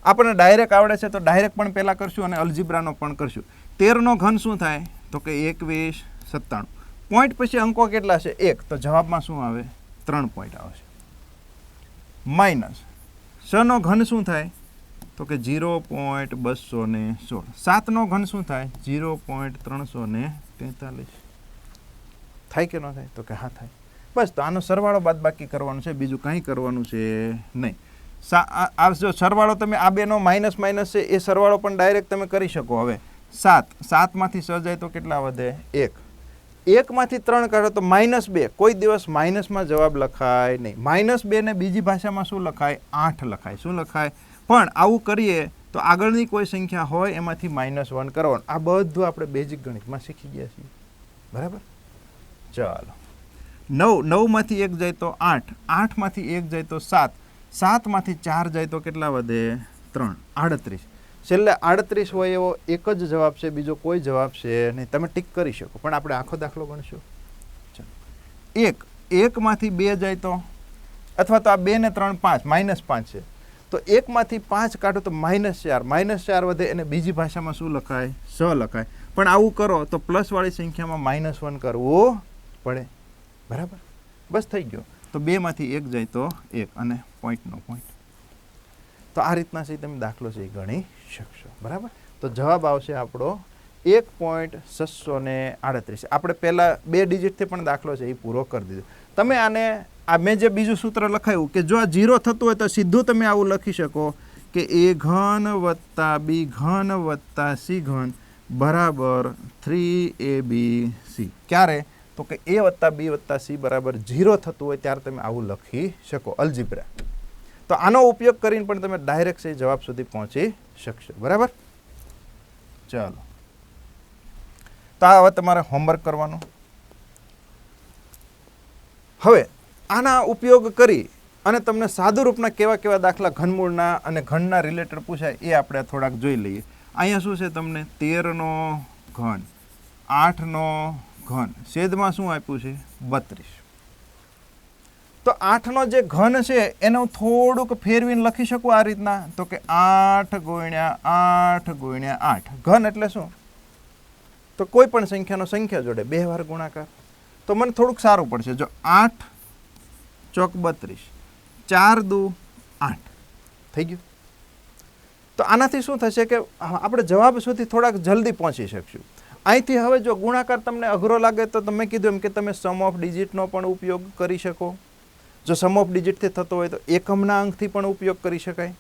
આપણને ડાયરેક્ટ આવડે છે તો ડાયરેક્ટ પણ પહેલાં કરશું અને અલ્જીબ્રાનો પણ કરશું. 13નો ઘન શું થાય તો કે 21 97. પોઈન્ટ પછી અંકો કેટલા છે 1. તો જવાબમાં શું આવે 3 પોઈન્ટ આવશે. માઇનસ 6નો ઘન શું થાય તો કે 0.216. 7નો ઘન શું થાય 0.343. થાય કે ન થાય તો કે હા થાય. બસ. તો આનો સરવાળો બાદબાકી કરવાનો છે, બીજું કંઈ કરવાનું છે નહીં. આ જો સરવાળો તમે આ બેનો માઇનસ માઇનસ છે એ સરવાળો પણ ડાયરેક્ટ તમે કરી શકો. હવે 7 માંથી 6 જાય તો કેટલા વધે 1. 1 માંથી 3 કાઢો તો -2. કોઈ દિવસ માઇનસમાં જવાબ લખાય નહીં. -2 ને બીજી ભાષામાં શું લખાય 8 લખાય. શું લખાય? પણ આવું કરીએ તો આગળની કોઈ સંખ્યા હોય એમાંથી -1 કરવાનું. આ બધું આપણે બેઝિક ગણિતમાં શીખી ગયા છીએ. બરાબર. ચાલો, 9 માંથી 1 જાય તો 8, 8 માંથી 1 જાય તો 7, 7 માંથી 4 જાય તો કેટલા વધે 3, 38. છેલ્લે 38 હોય એવો એક જ જવાબ છે, બીજો કોઈ જવાબ છે નહીં. તમે ટીક કરી શકો. પણ આપણે આખો દાખલો ગણશું. 1 માંથી 2 જાય તો, અથવા તો આ 2 ને 3 5 -5 છે તો 1 માંથી 5 કાઢો તો -4. -4 વધે એને બીજી ભાષામાં શું લખાય 6 લખાય. પણ આવું કરો તો પ્લસ વાળી સંખ્યામાં -1 કરવું પડે. બરાબર. બસ થઈ ગયો. તો 2 માંથી 1 જાય તો 1 અને પોઈન્ટનો પોઈન્ટ. તો આ રીતના છે તમે દાખલો છે એ ગણી શકશો. બરાબર. તો જવાબ આવશે આપણો 1.638. આપણે પહેલાં 2 ડિજિટથી પણ દાખલો છે એ પૂરો કરી દીધો. તમે આને આ મેં જે બીજું સૂત્ર લખાયું કે જો આ 0 થતું હોય તો સીધું તમે આવું લખી શકો કે a ઘન વત્તા b ઘન વત્તા c ઘન બરાબર 3abc. ક્યારે? તો કે a વત્તા b વત્તા c બરાબર 0 થતું હોય ત્યારે તમે આવું લખી શકો અલ્જીબ્રા. તો આનો ઉપયોગ કરીને પણ તમે ડાયરેક્ટ સહી જવાબ સુધી પહોંચી શકશો. બરાબર? ચાલો, તો આ હવે તમારે હોમવર્ક કરવાનું. હવે આના ઉપયોગ કરી અને તમને સાદુરૂપના કેવા કેવા દાખલા ઘનમૂળના અને ઘનના રિલેટેડ પૂછાય એ આપણે થોડાક જોઈ લઈએ. અહીંયા શું છે તમને 13નો ઘન 8નો ઘન છેદમાં શું આપ્યું છે 32. તો 8નો જે ઘન છે એને હું થોડુંક ફેરવીને લખી શકું આ રીતના, તો કે 8 ગુણ્યા 8 ગુણ્યા 8. ઘન એટલે શું? તો કોઈ પણ સંખ્યાનો સંખ્યા જોડે 2 વાર ગુણાકાર. તો મને થોડુંક સારું પડશે. જો 8 ચોક 32, 4 દુ 8 થઈ ગયું. તો આનાથી શું થશે કે આપણે જવાબ સુધી થોડાક જલ્દી પહોંચી શકશું. અહીંથી હવે જો ગુણાકાર તમને અઘરો લાગે તો તમે કીધું એમ કે તમે સમ ઓફ ડિજિટનો પણ ઉપયોગ કરી શકો. જો સમ ઓફ ડિજિટથી થતો હોય તો એકમના અંકથી પણ ઉપયોગ કરી શકાય.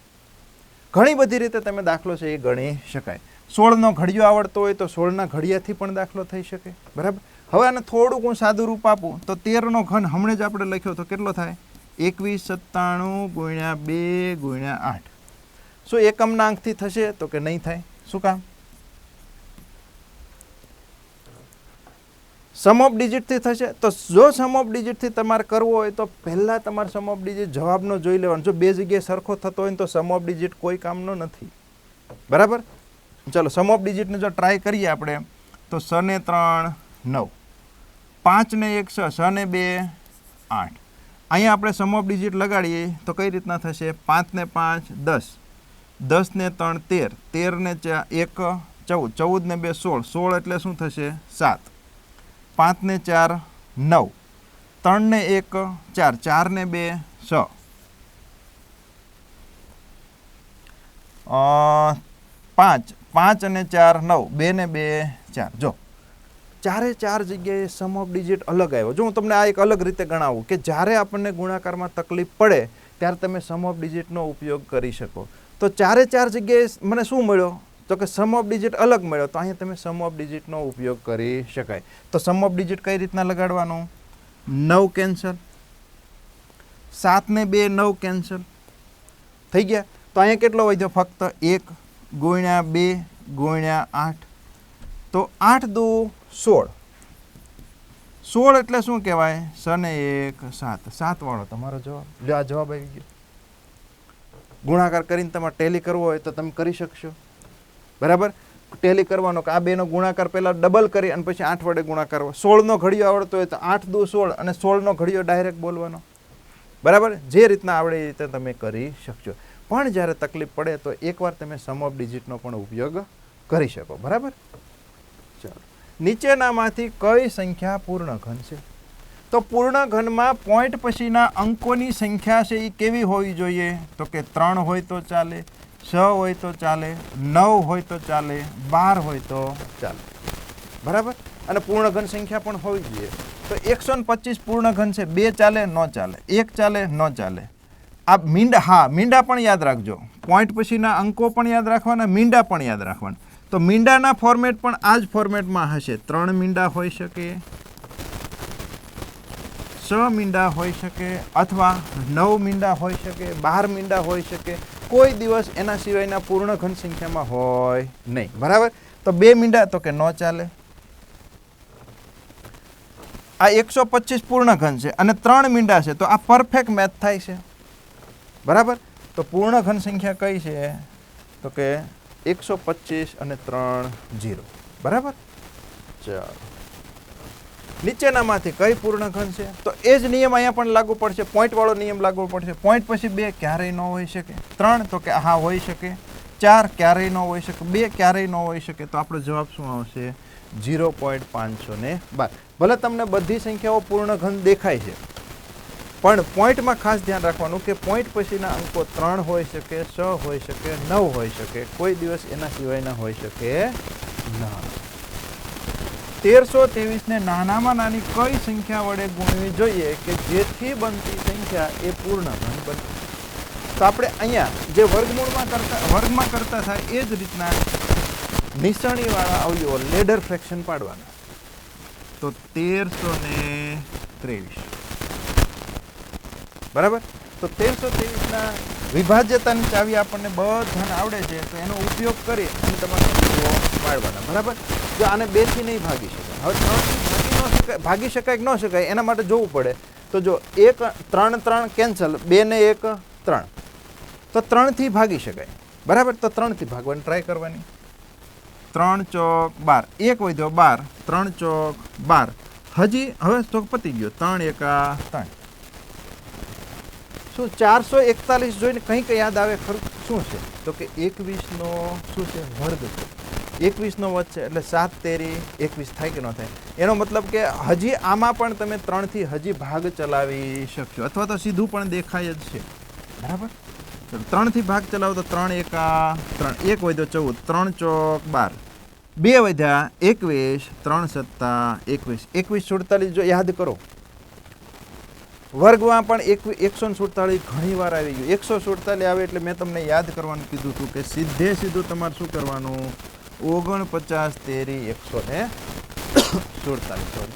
ઘણી બધી રીતે તમે દાખલો છે એ ગણી શકાય. 16નો ઘડિયો આવડતો હોય તો 16ના ઘડિયાથી પણ દાખલો થઈ શકે. બરાબર? હવે આને થોડુંક હું સાદું રૂપ આપું તો 13નો ઘન હમણાં જ આપણે લખ્યો તો કેટલો થાય? 2197 ગુણ્યા 2 ગુણ્યા 8. શું એકમના અંકથી થશે? તો કે નહીં થાય. શું કામ? સમ ઓફ ડિજિટથી થશે. તો જો સમ ઓફ ડિજિટથી તમારે કરવો હોય તો પહેલાં તમારે સમ ઓફ ડિજિટ જવાબનો જોઈ લેવાનો. જો બે જગ્યાએ સરખો થતો હોય તો સમ ઓફ ડિજિટ કોઈ કામનો નથી. બરાબર? ચલો સમ ઓફ ડિજિટને જો ટ્રાય કરીએ આપણે તો 6 ને 3 9, 5 ને 1 6, 6 ને 2 8. અહીંયા આપણે સમ ઓફ ડિજિટ લગાડીએ તો કઈ રીતના થશે? 5 ને 5 10, 10 ને 3 13, 13 ને 1 14, 14 ને 2 16, 16 એટલે શું થશે? 7, 5 ને 4 9, 3 ને 1 4, 4 ને 2 6, 5, 5 અને 4 9, 2 ને 2 4. જો 4 જગ્યાએ સમ ઓફ ડિજિટ અલગ આવ્યો. જો હું તમને આ એક અલગ રીતે ગણાવું કે જ્યારે આપણને ગુણાકારમાં તકલીફ પડે ત્યારે તમે સમ ઓફ ડિજિટનો ઉપયોગ કરી શકો. તો 4 જગ્યાએ મને શું મળ્યો? તો કે સમ ઓફ ડિજિટ અલગ મળ્યો. તો અહીંયા તમે સમ ઓફ ડિજિટનો ઉપયોગ કરી શકાય. તો સમ ઓફ ડિજિટ કઈ રીતના લગાડવાનું? 9 કેન્સલ, 7 ને 2 9 કેન્સલ થઈ ગયા. તો અહીંયા કેટલો વધ્યો? ફક્ત 1 ગુણ્યા 2 ગુણ્યા 8. તો 8 દુ 16. 16 એટલે શું કહેવાય? 6 ને 1 7. 7 વાળો તમારો જવાબ. જો આ જવાબ આવી ગયો. ગુણાકાર કરીને તમારે ટેલી કરવો હોય તો તમે કરી શકશો. બરાબર? ટેલી કરવાનો કે આ બેનો ગુણાકાર પહેલા ડબલ કરી અને પછી 8 વડે ગુણાકાર. 16નો ઘડિયો આવડતો હોય તો 8 દુ 16 અને 16નો ઘડિયો ડાયરેક્ટ બોલવાનો. બરાબર? જે રીતના આવડે એ રીતે તમે કરી શકશો. પણ જ્યારે તકલીફ પડે તો એકવાર તમે સમ ઓફ ડિજિટનો પણ ઉપયોગ કરી શકો. બરાબર? ચાલો, નીચેનામાંથી કઈ સંખ્યા પૂર્ણ ઘન છે? તો પૂર્ણ ઘનમાં પોઈન્ટ પછીના અંકોની સંખ્યા છે એ કેવી હોવી જોઈએ? તો કે 3 હોય તો ચાલે, 6 હોય તો ચાલે, 9 હોય તો ચાલે, 12 હોય તો ચાલે. બરાબર? અને પૂર્ણ ઘન સંખ્યા પણ હોવી જોઈએ. તો 125 પૂર્ણ ઘન છે. 2 ચાલે ન ચાલે, 1 ચાલે ન ચાલે. આ મીંડા, હા મીંડા પણ યાદ રાખજો. પોઈન્ટ પછીના અંકો પણ યાદ રાખવાના, મીંડા પણ યાદ રાખવાના. તો મીંડાના ફોર્મેટ પણ આ જ ફોર્મેટમાં હશે. 3 મીંડા હોઈ શકે, 6 મીંડા હોઈ શકે, અથવા 9 મીંડા હોઈ શકે, 12 મીંડા હોઈ શકે. કોઈ દિવસ એના સિવાયના પૂર્ણ ઘન સંખ્યામાં હોય નહીં. બરાબર? તો 2 મીંડા તો કે ન ચાલે. આ 125 પૂર્ણ ઘન છે અને 3 મીંડા છે તો આ પરફેક્ટ મેચ થાય છે. બરાબર? તો પૂર્ણ ઘન સંખ્યા કઈ છે? તો કે 125 અને 3 0. બરાબર? ચાલો, નીચેનામાંથી કઈ પૂર્ણ ઘન છે? તો એ જ નિયમ અહીંયા પણ લાગુ પડશે. પોઈન્ટ વાળો નિયમ લાગુ પડશે. પોઈન્ટ પછી 2 ક્યારેય ન હોઈ શકે. 3 તો કે હા હોઈ શકે. 4 ક્યારેય ન હોઈ શકે. 2 ક્યારેય ન હોઈ શકે. તો આપણો જવાબ શું આવશે? 0.512. ભલે તમને બધી સંખ્યાઓ પૂર્ણ ઘન દેખાય છે પણ પોઈન્ટમાં ખાસ ધ્યાન રાખવાનું કે પોઈન્ટ પછીના અંકો 3 હોઈ શકે, 6 હોઈ શકે, 9 હોઈ શકે. કોઈ દિવસ એના સિવાયના હોઈ શકે ના. 1323 ને નાનામાં નાની કઈ સંખ્યા વડે ગુણવી જોઈએ કે જેથી બનતી સંખ્યા એ પૂર્ણઘન બને? તો આપણે અહીંયા જે વર્ગમાં કરતા થાય એ જ રીતના નિશાણીવાળા અવયવો લેડર ફ્રેક્શન પાડવાના. તો 1323 બરાબર. તો 1323 વિભાજ્યતાની ચાવી આપણને બધાને આવડે છે, તો એનો ઉપયોગ કરી અને તમારે પાડવાના. બરાબર. જો આને 2 થી નહીં ભાગી શકાય, હવે 3 થી ભાગી શકાય કે ન શકાય એના માટે જોવું પડે. તો જો 1 3 3 કેન્સલ, 2 ને 1 3, તો 3 થી ભાગી શકાય. બરાબર. તો 3 થી ભાગવાની ટ્રાય કરવાની. 3 ચોક 12, 1 વધ્યો 12, 3 ચોક 12. હજી હવે ચોક પતી ગયો. 3 એકા 3. શું 441 જોઈને કંઈક યાદ આવે ખરું? શું છે? તો કે 21 નો શું છે? વર્ગ છે. 21 નો વધ છે એટલે 7 તેરી 21 થાય કે ન થાય? એનો મતલબ કે હજી આમાં પણ તમે 3 થી હજી ભાગ ચલાવી શકશો, અથવા તો સીધું પણ દેખાય જ છે. બરાબર. 3 થી ભાગ ચલાવો તો 3 એકા 3, 1 વધ્યો 14, 3 ચોક 12, 2 વધ્યા 21, 3 સત્તા 21, 21 જો યાદ કરો. વર્ગમાં પણ 147 ઘણી વાર આવી ગયું. 147 આવે એટલે મેં તમને યાદ કરવાનું કીધું હતું કે સીધું તમારે શું કરવાનું? 49 તેરી 147.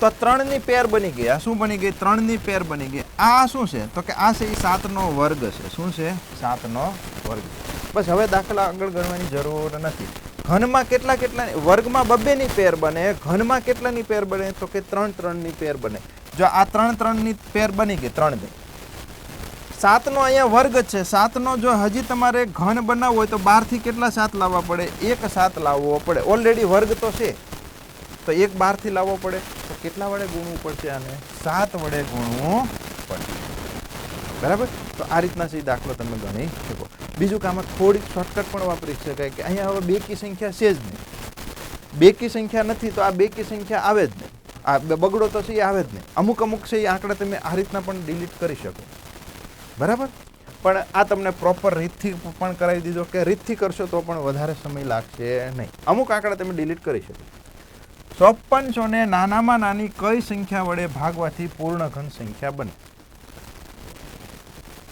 તો 3 ની પેર બની ગઈ. આ શું બની ગઈ? 3 ની પેર બની ગઈ. આ શું છે? તો કે આ છે એ 7 નો વર્ગ છે. શું છે? 7 નો વર્ગ. બસ હવે દાખલા આગળ ગણવાની જરૂર નથી. ઘનમાં કેટલા વર્ગમાં 2 ની પેર બને, ઘનમાં કેટલાની પેર બને? તો કે 3 3 ની પેર બને. જો આ 3 3 ની પેર બની ગઈ, 3 2. 7 નો અહીંયા વર્ગ છે. 7 નો જો હજી તમારે ઘન બનાવવો હોય તો 12 થી કેટલા 7 લાવવા પડે? 1 7 લાવવો પડે. ઓલરેડી વર્ગ તો છે, તો 1 12 થી લાવવો પડે. તો કેટલા વડે ગુણવું પડશે? આને 7 વડે ગુણવું પડશે. બરાબર. તો આ રીતના છે દાખલો તમે ગણી શકો. બીજું કે આમાં થોડીક શોર્ટકટ પણ વાપરી શકાય કે અહીંયા હવે બેકી સંખ્યા છે જ નહીં. બેકી સંખ્યા નથી તો આ બેકી સંખ્યા આવે જ નહીં. આ બગડો તો છે એ આવે જ નહીં. અમુક છે એ આંકડા તમે આ રીતના પણ ડિલીટ કરી શકો. બરાબર. પણ આ તમને પ્રોપર રીતથી પણ કરાવી દીધો કે રીતથી કરશો તો પણ વધારે સમય લાગશે નહીં. અમુક આંકડા તમે ડિલીટ કરી શકો. 5600 ને નાનામાં નાની કઈ સંખ્યા વડે ભાગવાથી પૂર્ણઘન સંખ્યા બને?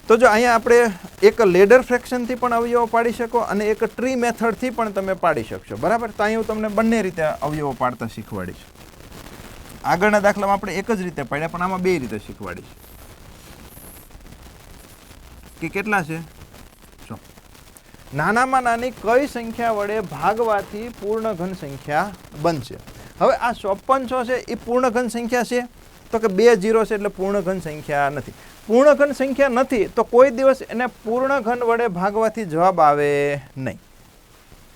તો જો અહીંયા આપણે એક લેડર ફ્રેક્શનથી પણ અવયવો પાડી શકો અને એક ટ્રી મેથડથી પણ તમે પાડી શકશો. બરાબર. તો અહીં હું તમને બંને રીતે અવયવો પાડતા શીખવાડીશ. આગળના દાખલામાં આપણે એક જ રીતે પાડ્યા, પણ આમાં 2 રીતે શીખવાડીશ. કે કેટલા છે? નાનામાં નાની કઈ સંખ્યા વડે ભાગવાથી પૂર્ણઘન સંખ્યા બનશે? હવે આ 5600 છે એ પૂર્ણઘન સંખ્યા છે? તો કે 2 0 છે એટલે પૂર્ણઘન સંખ્યા નથી. પૂર્ણઘન સંખ્યા નથી તો કોઈ દિવસ એને પૂર્ણઘન વડે ભાગવાથી જવાબ આવે નહીં.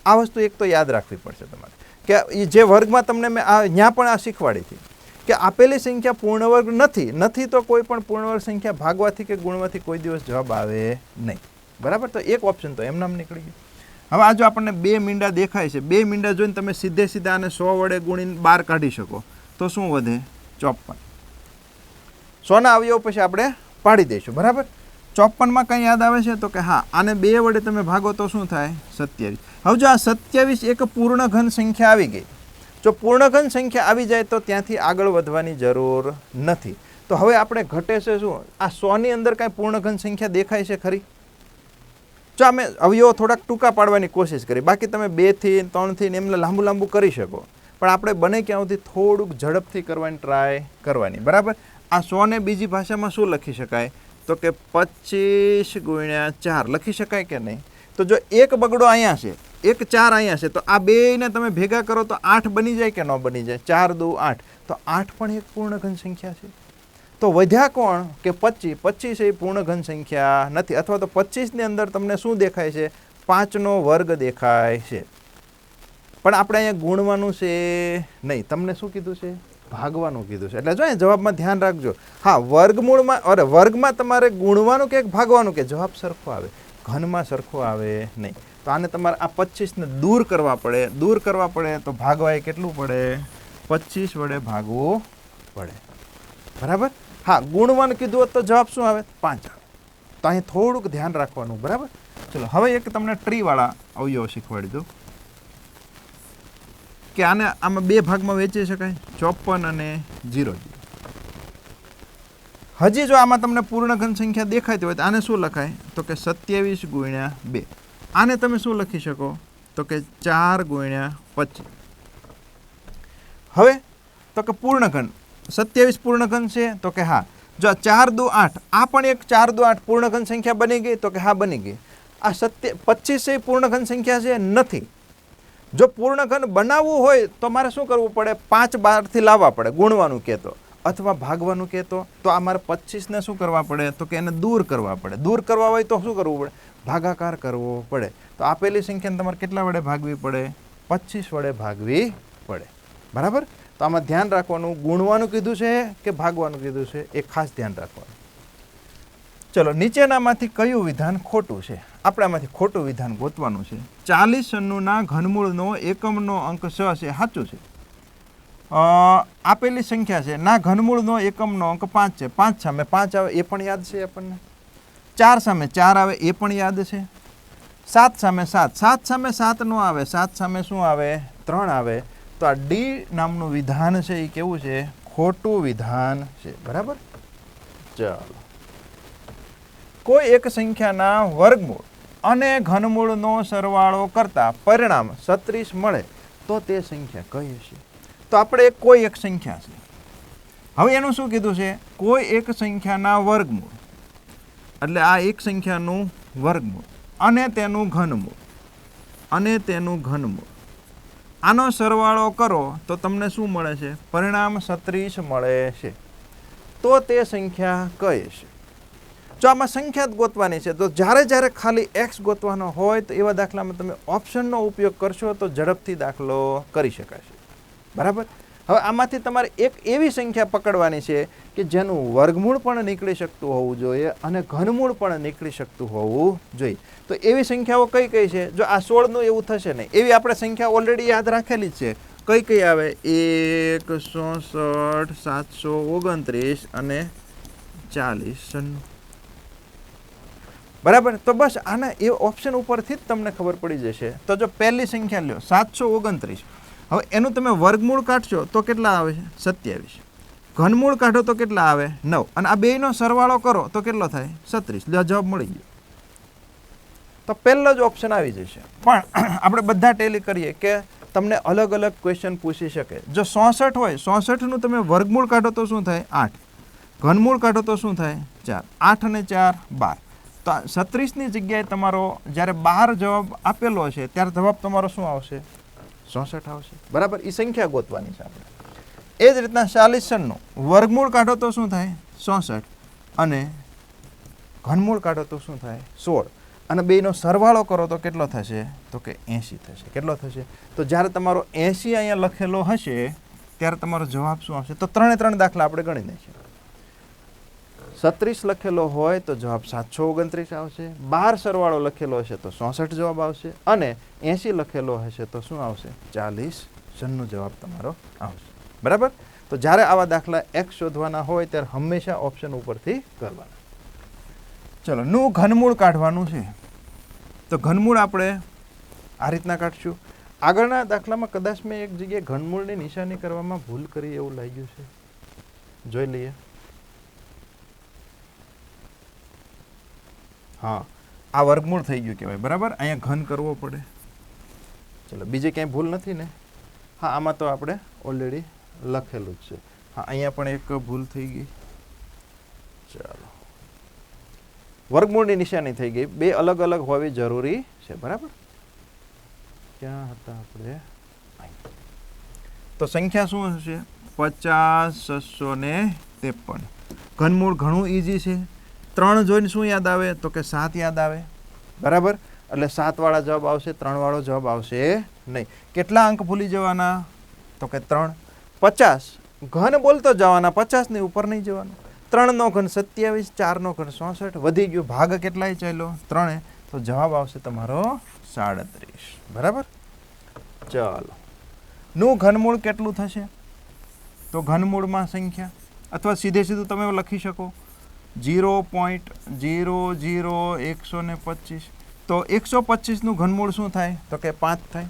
આ વસ્તુ એક તો યાદ રાખવી પડશે તમારે કે જે વર્ગમાં તમને મેં ત્યાં પણ આ શીખવાડી હતી કે આપેલી સંખ્યા પૂર્ણવર્ગ નથી તો કોઈ પણ પૂર્ણવર્ગ સંખ્યા ભાગવાથી કે ગુણવાથી કોઈ દિવસ જવાબ આવે નહીં. બરાબર. તો એક ઓપ્શન તો એમ નામ નીકળી ગયું. હવે આ જો આપણને 2 મીંડા દેખાય છે, 2 મીંડા જોઈને તમે સીધે આને 100 વડે ગુણીને 12 કાઢી શકો તો શું વધે? 54. 100 ના અવયવ પછી આપણે પાડી દઈશું. બરાબર. 54 માં કંઈ યાદ આવે છે? તો કે હા, આને 2 વડે તમે ભાગો તો શું થાય? 27. હવે જો આ 27 એક પૂર્ણઘન સંખ્યા આવી ગઈ. જો પૂર્ણઘન સંખ્યા આવી જાય તો ત્યાંથી આગળ વધવાની જરૂર નથી. તો હવે આપણે ઘટે છે શું? આ 100 ની અંદર કાંઈ પૂર્ણઘન સંખ્યા દેખાય છે ખરી? જો અમે અવયવો થોડાક ટૂંકા પાડવાની કોશિશ કરી, બાકી તમે 2 થી 3 થી એમને લાંબુ કરી શકો, પણ આપણે બને ક્યાં સુધી થોડુંક ઝડપથી કરવાની ટ્રાય કરવાની. બરાબર. આ 100 ને બીજી ભાષામાં શું લખી શકાય? તો કે 25 ગુણ્યા 4 લખી શકાય કે નહીં? તો જો એક બગડો અહીંયા છે, એક 4 અહીંયા છે, તો આ બેને તમે ભેગા કરો તો 8 બની જાય કે ન બની જાય? 4 2 8. તો 8 પણ એક પૂર્ણઘન સંખ્યા છે. તો વધ્યા કોણ? કે 25. 25 એ પૂર્ણઘન સંખ્યા નથી. અથવા તો 25 ની અંદર તમને શું દેખાય છે? 5 નો વર્ગ દેખાય છે. પણ આપણે અહીંયા ગુણવાનું છે નહીં. તમને શું કીધું છે? ભાગવાનું કીધું છે. એટલે જો જવાબમાં ધ્યાન રાખજો. હા, વર્ગમાં તમારે ગુણવાનું કે ભાગવાનું કે જવાબ સરખો આવે, ઘનમાં સરખો આવે નહીં. તો આને તમારે આ 25 ને દૂર કરવા પડે. તો ભાગવા એ કેટલું પડે? 25 વડે ભાગવું પડે. બરાબર. હા, ગુણવાનું કીધું હોત તો જવાબ શું આવે? 5 આવે. તો અહીં થોડુંક ધ્યાન રાખવાનું. બરાબર. ચલો હવે એક તમને ટ્રી વાળા અવયવ શીખવાડી દઉં. કે આને આમાં બે ભાગમાં વેચી શકાય, 54 અને 0. હજી જો આમાં તમને પૂર્ણ ઘન સંખ્યા દેખાતી હોય તો આને શું લખાય? તો કે 27 ગુણ્યા 2. આને તમે શું લખી શકો? તો કે 4 ગુણ્યા 25. હવે તો કે પૂર્ણ ઘન 27 પૂર્ણ ઘન છે? તો કે હા. જો 4 દુ 8, આ પણ એક 4 દુ 8 પૂર્ણ ઘન સંખ્યા બની ગઈ? તો કે હા બની ગઈ. આ 25 એ પૂર્ણ ઘન સંખ્યા છે? નથી. જો પૂર્ણ ઘન બનાવવું હોય તો મારે શું કરવું પડે? 5 બહારથી લાવવા પડે, ગુણવાનું કહેતો અથવા ભાગવાનું કહેતો. તો આ મારે 25ને શું કરવા પડે? તો કે એને દૂર કરવા પડે. દૂર કરવા હોય તો શું કરવું પડે? ભાગાકાર કરવો પડે. તો આપેલી સંખ્યાને તમારે કેટલા વડે ભાગવી પડે? 25 વડે ભાગવી પડે. બરાબર? તો આમાં ધ્યાન રાખવાનું, ગુણવાનું કીધું છે કે ભાગવાનું કીધું છે એ ખાસ ધ્યાન રાખવાનું. ચલો, નીચેનામાંથી કયું વિધાન ખોટું છે? આપણે આમાંથી ખોટું વિધાન ગોતવાનું છે. 40 ઘનમૂળનો એકમનો અંક 6 છે, સાચું છે. આપેલી સંખ્યા છે ના ઘનમૂળનો એકમનો અંક 5 છે. 5 સામે 5 આવે એ પણ યાદ છે આપણને. 4 સામે 4 આવે એ પણ યાદ છે. 7 સામે 7, 7 સામે 7 નો આવે, 7 સામે શું આવે? 3 આવે. તો આ ડી નામનું વિધાન છે એ કેવું છે? ખોટું વિધાન છે. બરાબર? ચાલો, કોઈ એક સંખ્યાના વર્ગમૂળ અને ઘનમૂળનો સરવાળો કરતા પરિણામ 36 મળે તો તે સંખ્યા કઈ હશે? તો આપણે કોઈ એક સંખ્યા છે. હવે એનું શું કીધું છે? કોઈ એક સંખ્યાના વર્ગમૂળ, એટલે આ એક સંખ્યાનું વર્ગમૂળ અને તેનું ઘનમૂળ, આનો સરવાળો કરો તો તમને શું મળે છે? પરિણામ 36 મળે છે. તો તે સંખ્યા કઈ છે? જો આમાં સંખ્યા જ ગોતવાની છે તો જ્યારે ખાલી x ગોતવાનો હોય તો એવા દાખલામાં તમે ઓપ્શનનો ઉપયોગ કરશો તો ઝડપથી દાખલો કરી શકાશે. બરાબર? હવે આમાંથી તમારે એક એવી સંખ્યા પકડવાની છે કે જેનું વર્ગમૂળ પણ નીકળી શકતું હોવું જોઈએ અને ઘનમૂળ પણ નીકળી શકતું હોવું જોઈએ. તો એવી સંખ્યાઓ કઈ કઈ છે? જો આ 16નું એવું થશે નહીં, એવી આપણે સંખ્યા ઓલરેડી યાદ રાખેલી જ છે. કઈ આવે? 1, 66, 729 અને 40. બરાબર? તો બસ આના એ ઓપ્શન ઉપરથી જ તમને ખબર પડી જશે. તો જો પહેલી સંખ્યા લ્યો 729, હવે એનું તમે વર્ગમૂળ કાઢશો તો કેટલા આવે છે? 27. ઘનમૂળ કાઢો તો કેટલા આવે? 9. અને આ બેયનો સરવાળો કરો તો કેટલો થાય? 36. લ્યો, જવાબ મળી ગયો. તો પહેલો જ ઓપ્શન આવી જશે. પણ આપણે બધા ટેલી કરીએ કે તમને અલગ અલગ ક્વેશ્ચન પૂછી શકે. જો 66 હોય, 66નું તમે વર્ગમૂળ કાઢો તો શું થાય? 8. ઘનમૂળ કાઢો તો શું થાય? 4. 8 અને 4 12. તો 36ની જગ્યાએ તમારો જ્યારે 12 જવાબ આપેલો છે ત્યારે જવાબ તમારો શું આવશે? 66 આવશે. બરાબર? એ સંખ્યા ગોતવાની છે આપણે. એ જ રીતના 46નું વર્ગમૂળ કાઢો તો શું થાય? 66. અને ઘનમૂળ કાઢો તો શું થાય? 16. અને બેયનો સરવાળો કરો તો કેટલો થશે? તો કે 80 થશે. કેટલો થશે? તો જ્યારે તમારો 80 અહીંયા લખેલો હશે ત્યારે તમારો જવાબ શું આવશે? તો 3 દાખલા આપણે ગણી નાખીએ. 36 લખેલો હોય તો જવાબ 729 આવશે. 12 સરવાળો લખેલો હશે તો 66 જવાબ આવશે. અને 80 લખેલો હશે તો શું આવશે? 40 નો જવાબ તમારો આવશે. બરાબર? તો જ્યારે આવા દાખલા x શોધવાના હોય ત્યારે હંમેશા ઓપ્શન ઉપરથી કરવાના. ચલો, નું ઘનમૂળ કાઢવાનું છે. તો ઘનમૂળ આપણે આ રીતના કાઢશું. આગળના દાખલામાં કદાચ મેં એક જગ્યાએ ઘનમૂળની નિશાની કરવામાં ભૂલ કરી એવું લાગ્યું છે. જોઈ લઈએ. હા, આ વર્ગમૂળ થઈ ગયું કહેવાય. બરાબર? અહીંયા ઘન કરવો પડે. ચલો, બીજે ક્યાંય ભૂલ નથી ને? હા, આમાં તો આપણે ઓલરેડી લખેલું જ છે. હા, અહીંયા પણ એક ભૂલ થઈ ગઈ. ચાલો, વર્ગમૂળની નિશાની થઈ ગઈ. બે અલગ અલગ હોવી જરૂરી છે. બરાબર? ક્યાં હતા આપણે? તો સંખ્યા શું હશે? 50, 653. ઘનમૂળ ઘણું ઈઝી છે. 3 જોઈને શું યાદ આવે? તો કે 7 યાદ આવે. બરાબર? એટલે 7 વાળા જવાબ આવશે, 3 વાળો જવાબ આવશે નહીં. કેટલા અંક ભૂલી જવાના? તો કે 3. 50 ઘન બોલતો જવાના, 50 ની ઉપર નહીં જવાનું. 3 નો ઘન 27, 4 નો ઘન 66. વધી ગયું. ભાગ કેટલાય ચાલ્યો? 3. તો જવાબ આવશે તમારો 37. બરાબર? ચાલો, નું ઘનમૂળ કેટલું થશે? તો ઘનમૂળમાં સંખ્યા અથવા સીધું તમે લખી શકો 0.00 125. તો 125 નું ઘનમૂળ શું થાય? તો કે 5 થાય.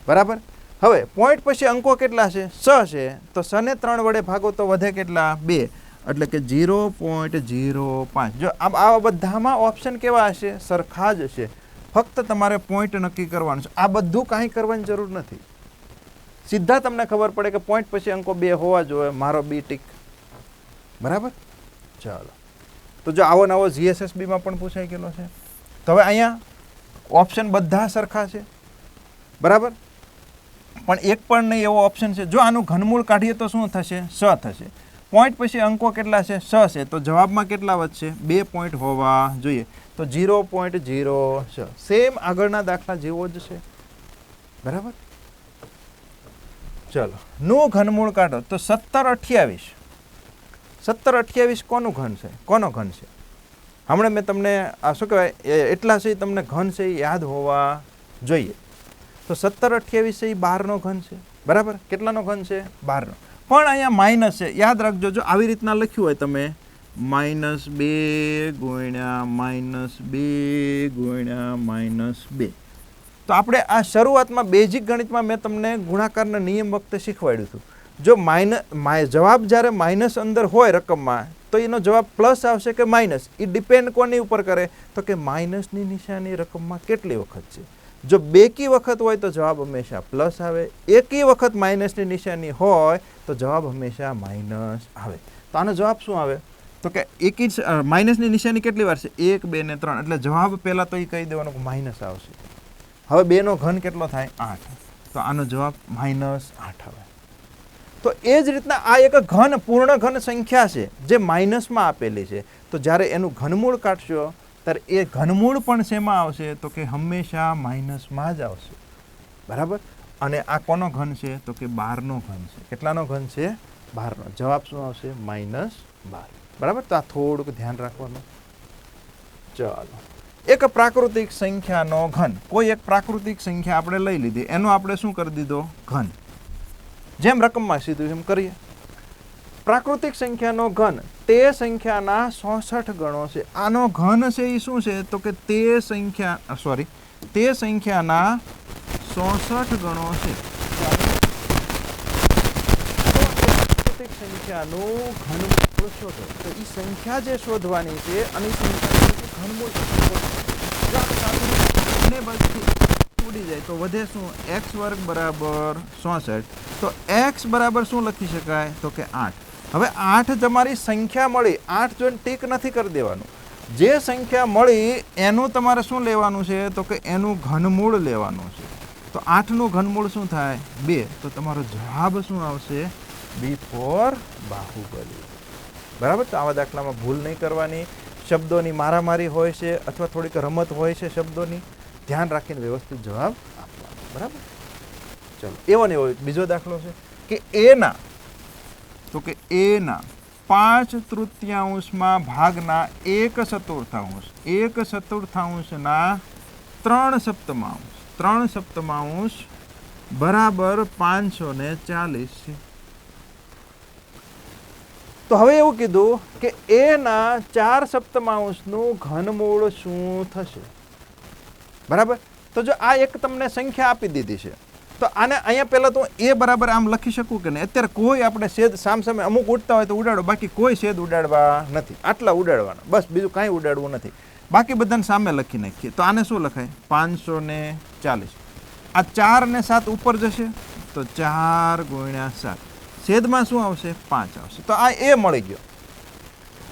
બરાબર? હવે પોઈન્ટ પછી અંકો કેટલા છે? 6 છે. તો 6 ને 3 વડે ભાગો તો વધે કેટલા? 2, એટલે કે 0.05. જો આ બધામાં ઓપ્શન કેવા હશે? સરખા જ હશે. ફક્ત તમારે પોઈન્ટ નક્કી કરવાનું છે. આ બધું કાંઈ કરવાની જરૂર નથી. સીધા તમને ખબર પડે કે પોઈન્ટ પછી અંકો 2 હોવા જોઈએ. મારો બી ટીક. બરાબર. ચાલો, તો જો આવો નવો જીએસએસબીમાં પણ પૂછાઈ ગયેલો છે. તો હવે અહીંયા ઓપ્શન બધા સરખા છે. બરાબર, પણ એક પણ નહીં એવો ઓપ્શન છે. જો આનું ઘનમૂળ કાઢીએ તો શું થશે? 6 થશે. પોઈન્ટ પછી અંકો કેટલા છે? 6 છે. તો જવાબમાં કેટલા વધશે? 2 પોઈન્ટ હોવા જોઈએ. તો 0.06. સેમ આગળના દાખલા જેવો જ છે. બરાબર. ચલો, નું ઘનમૂળ કાઢો. તો 1728. 1728 કોનું ઘન છે? કોનો ઘન છે? હમણાં મેં તમને આ શું કહેવાય એટલા છે તમને ઘન છે એ યાદ હોવા જોઈએ. તો 1728 છે એ 12નો ઘન છે. બરાબર. કેટલાનો ઘન છે? 12નો. પણ અહીંયા માઇનસ છે. યાદ રાખજો, જો આવી રીતના લખ્યું હોય તમે -2 ગુણ્યા -2 ગુણ્યા -2, તો આપણે આ શરૂઆતમાં બેઝિક ગણિતમાં મેં તમને ગુણાકારના નિયમ વખતે શીખવાડ્યું હતું. જો જવાબ જ્યારે માઇનસ અંદર હોય રકમમાં, તો એનો જવાબ પ્લસ આવશે કે માઇનસ, એ ડિપેન્ડ કોની ઉપર કરે? તો કે માઇનસની નિશાની રકમમાં કેટલી વખત છે. જો બેકી વખત હોય તો જવાબ હંમેશા પ્લસ આવે. એકી વખત માઇનસની નિશાની હોય તો જવાબ હંમેશા માઇનસ આવે. તો આનો જવાબ શું આવે? તો કે એકી માઇનસની નિશાની કેટલી વાર છે? 1, 2 ને 3. એટલે જવાબ પહેલાં તો એ કહી દેવાનો કે માઇનસ આવશે. હવે 2નો ઘન કેટલો થાય? 8. તો આનો જવાબ -8 આવે. તો એ જ રીતના આ એક ઘન પૂર્ણ ઘન સંખ્યા છે જે માઇનસમાં આપેલી છે. તો જ્યારે એનું ઘનમૂળ કાઢશો ત્યારે એ ઘનમૂળ પણ શેમાં આવશે? તો કે હંમેશા માઇનસમાં જ આવશે. બરાબર. અને આ કોનો ઘન છે? તો કે 12નો ઘન છે. કેટલાનો ઘન છે? 12નો. જવાબ શું આવશે? -12. બરાબર. તો આ થોડુંક ધ્યાન રાખવાનું. ચાલો, એક પ્રાકૃતિક સંખ્યાનો ઘન. કોઈ એક પ્રાકૃતિક સંખ્યા આપણે લઈ લીધી, એનો આપણે શું કરી દીધો? ઘન. જેમ રકમમાં સીધું એમ કરીએ. પ્રાકૃતિક સંખ્યાનો ઘન તે સંખ્યાના 66 ગણો છે. આનો ઘન છે એ શું છે? તો કે તે સંખ્યાના 66 ગણો છે. પ્રાકૃતિક સંખ્યાનું ઘનમૂળ શોધો. તો એ સંખ્યા જે શોધવાની છે અને એ સંખ્યાનું ઘનમૂળ ઉડી જાય તો વધે શું? x² બરાબર 66. તો x બરાબર શું લખી શકાય? તો કે 8. હવે 8 તમારી સંખ્યા મળી. 8 જોઈને ટીક નથી કરી દેવાનું. જે સંખ્યા મળી એનું તમારે શું લેવાનું છે? તો કે એનું ઘનમૂળ લેવાનું છે. તો 8નું ઘનમૂળ શું થાય? 2. તો તમારો જવાબ શું આવશે? B for Baahubali. બરાબર. તો આવા દાખલામાં ભૂલ નહીં કરવાની. શબ્દોની મારામારી હોય છે અથવા થોડીક રમત હોય છે શબ્દોની, ધ્યાન રાખીને વ્યવસ્થિત જવાબ આપવાનો. બરાબર. ચલો, એવો ને એવો બીજો દાખલો છે કે એના 5/3 ભાગના 1/4 1/4 3/7 બરાબર 540 છે. તો હવે એવું કીધું કે એના 4/7 ઘનમૂળ શું થશે? બરાબર. તો જો આ એક તમને સંખ્યા આપી દીધી છે, તો આને અહીંયા પહેલાં તો એ બરાબર આમ લખી શકું કે નહીં? અત્યારે કોઈ આપણે છેદ સામે અમુક ઉડતા હોય તો ઉડાડો, બાકી કોઈ છેદ ઉડાડવા નથી. આટલા ઉડાડવાના બસ, બીજું કાંઈ ઉડાડવું નથી. બાકી બધાને સામે લખી નાખીએ. તો આને શું લખાય? 540. આ 4 ને 7 ઉપર જશે તો 4 × 7. છેદમાં શું આવશે? 5 આવશે. તો આ એ મળી ગયો.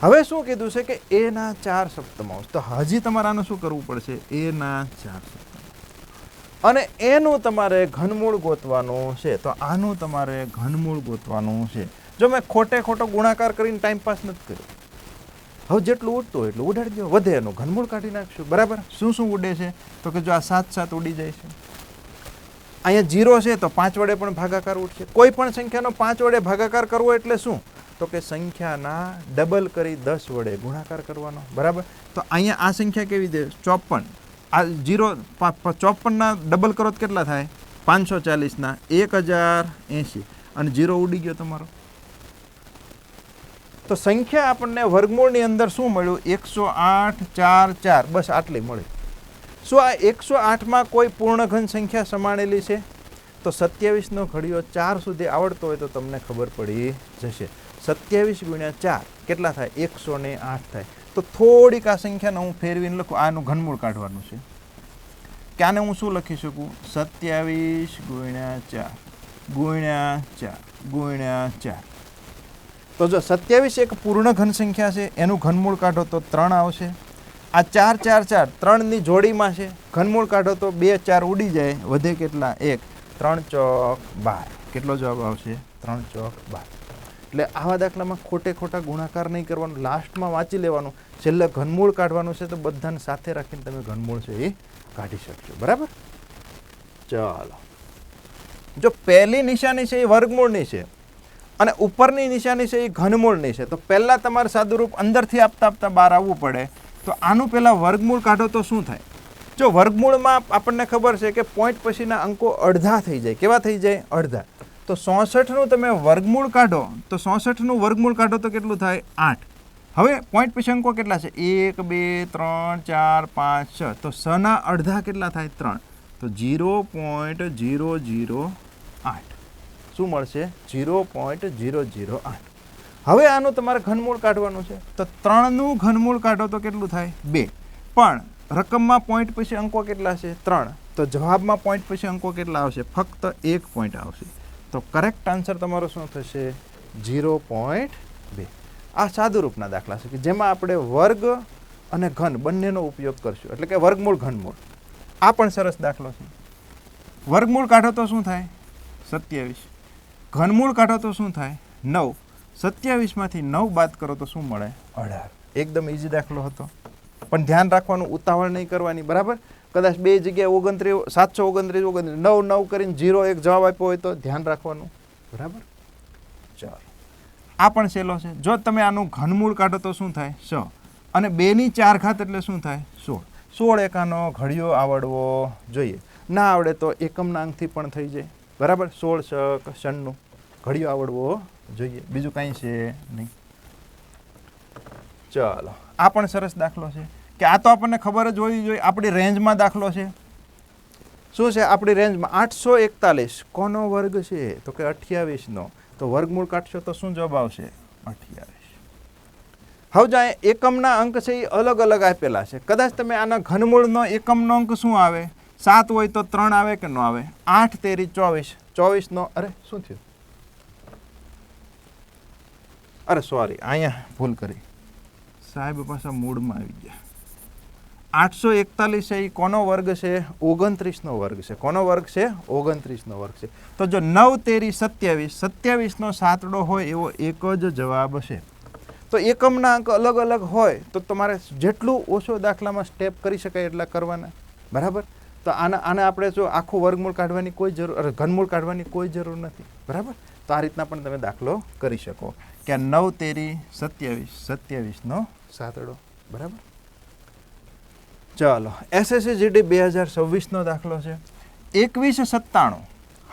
હવે શું કીધું છે કે એના 4/7. તો હજી તમારે આનું શું કરવું પડશે? એના 4/7. અને એનું તમારે ઘનમૂળ ગોતવાનું છે. તો આનું તમારે ઘનમૂળ ગોતવાનું છે. જો મેં ખોટો ગુણાકાર કરીને ટાઈમ પાસ નથી કર્યો. હવે જેટલું ઉડતું હોય એટલું ઉડાડી દો, વધે એનું ઘનમૂળ કાઢી નાખશું. બરાબર. શું ઉડે છે? તો કે જો આ 7 ઉડી જાય છે. અહીંયા 0 છે તો 5 વડે પણ ભાગાકાર ઉઠશે. કોઈ પણ સંખ્યાનો 5 વડે ભાગાકાર કરવો એટલે શું? તો કે સંખ્યાના ડબલ કરી 10 વડે ગુણાકાર કરવાનો. બરાબર. તો અહીંયા આ સંખ્યા કેવી છે? 54. આ 54ના ડબલ કરો તો કેટલા થાય? 540ના 1080. અને 0 ઉડી ગયો તમારો. તો સંખ્યા આપણને વર્ગમૂળની અંદર શું મળ્યું? 108, 4, 4. બસ આટલી મળી. શું આ 108માં કોઈ પૂર્ણઘન સંખ્યા સમાણેલી છે? તો તો 27નો ઘડિયો 4 સુધી આવડતો હોય તો તમને ખબર પડી જશે. 27 ગુણ્યા 4 કેટલા થાય? 108 થાય. તો થોડીક આ સંખ્યાને હું ફેરવીને લખું. આનું ઘનમૂળ કાઢવાનું છે કે આને હું શું લખી શકું? 27 ગુણ્યા 4 ગુણ્યા 4 ગુણ્યા 4. તો જો 27 એક પૂર્ણ ઘન સંખ્યા છે, એનું ઘનમૂળ કાઢો તો 3 આવશે. આ 4 4 4 3ની જોડીમાં છે, ઘનમૂળ કાઢો તો 2 4 ઉડી જાય, વધે કેટલા? 1. 3 ચોક 12. કેટલો જવાબ આવશે? 3 ચોક 12. એટલે આવા દાખલામાં ખોટે ખોટા ગુણાકાર નહીં કરવાનું, લાસ્ટમાં વાંચી લેવાનું, છેલ્લે ઘનમૂળ કાઢવાનું છે તો બધાને સાથે રાખીને તમે ઘનમૂળ છે એ કાઢી શકશો. બરાબર? ચાલો, જો પહેલી નિશાની છે એ વર્ગમૂળની છે અને ઉપરની નિશાની છે એ ઘનમૂળની છે, તો પહેલાં તમારે સાદુરૂપ અંદરથી આપતા આપતા બહાર આવવું પડે. તો આનું પહેલાં વર્ગમૂળ કાઢો તો શું થાય? જો વર્ગમૂળમાં આપણને ખબર છે કે પોઈન્ટ પછીના અંકો અડધા થઈ જાય. કેવા થઈ જાય? અડધા. તો 66નું તમે વર્ગમૂળ કાઢો તો 66નું વર્ગમૂળ કાઢો તો કેટલું થાય? 8. હવે પોઈન્ટ પછી અંકો કેટલા છે? 1 2 3 4 5 6. તો 6ના અડધા કેટલા થાય? 3. તો 0.008 શું મળશે? 0.008. હવે આનું તમારે ઘનમૂળ કાઢવાનું છે, તો 3નું ઘનમૂળ કાઢો તો કેટલું થાય? 2. પણ રકમમાં પોઈન્ટ પછી અંકો કેટલા છે? 3. તો જવાબમાં પોઈન્ટ પછી અંકો કેટલા આવશે? ફક્ત 1 પોઈન્ટ આવશે. તો કરેક્ટ આન્સર તમારો શું થશે? 0.2. આ સાદુરૂપના દાખલા છે કે જેમાં આપણે વર્ગ અને ઘન બંનેનો ઉપયોગ કરશું, એટલે કે વર્ગમૂળ ઘનમૂળ. આ પણ સરસ દાખલો છે. વર્ગમૂળ કાઢો તો શું થાય? 27. ઘનમૂળ કાઢો તો શું થાય? 9. 27માંથી 9 બાદ કરો તો શું મળે? 18. એકદમ ઇઝી દાખલો હતો, પણ ધ્યાન રાખવાનું, ઉતાવળ નહીં કરવાની. બરાબર? કદાચ બે જગ્યાએ 29 729 9 9 કરીને 0 એક જવાબ આપ્યો હોય તો ધ્યાન રાખવાનું. બરાબર? ચાલો, આ પણ સહેલો છે. જો તમે આનું ઘનમૂળ કાઢો તો શું થાય? 6. અને 2ની 4 ઘાત એટલે શું થાય? 16. 16 એકાનો ઘડિયો આવડવો જોઈએ. ના આવડે તો એકમના અંકથી પણ થઈ જાય. બરાબર? 16 96 ઘડિયો આવડવો જોઈએ, બીજું કાંઈ છે નહીં. ચાલો, આ પણ સરસ દાખલો છે કે આ તો આપણને ખબર જ હોવી જોઈએ. આપણી રેન્જમાં દાખલો છે. શું છે આપણી રેન્જમાં? 841. કોનો વર્ગ છે? તો કે 28નો. તો વર્ગમૂળ કાઢશો તો શું જવાબ આવશે? 28. હવે જ્યાં એકમના અંક છે એ અલગ અલગ આપેલા છે. કદાચ તમે આના ઘનમૂળનો એકમનો અંક શું આવે? 7 હોય તો 3 આવે કે ન આવે? 8 તેરી 24. 24નો અરે શું થયું? અરે સોરી, અહીંયા ભૂલ કરી સાહેબ, પાછા મૂડમાં આવી ગયા. 841 છે એ કોનો વર્ગ છે? 29નો વર્ગ છે. કોનો વર્ગ છે? 29નો વર્ગ છે. તો જો 9 તેરી 27, 27નો સાતડો હોય એવો એક જ જવાબ છે. તો એકમના અંક અલગ અલગ હોય તો તમારે જેટલું ઓછો દાખલામાં સ્ટેપ કરી શકાય એટલા કરવાના. બરાબર? તો આને આપણે જો આખું વર્ગમૂળ કાઢવાની કોઈ જરૂર, ઘનમૂળ કાઢવાની કોઈ જરૂર નથી. બરાબર? તો આ રીતના પણ તમે દાખલો કરી શકો કે 9 તેરી 27, 27નો સાતડો. બરાબર? ચાલો, SSC GD 2026નો દાખલો છે. 2197.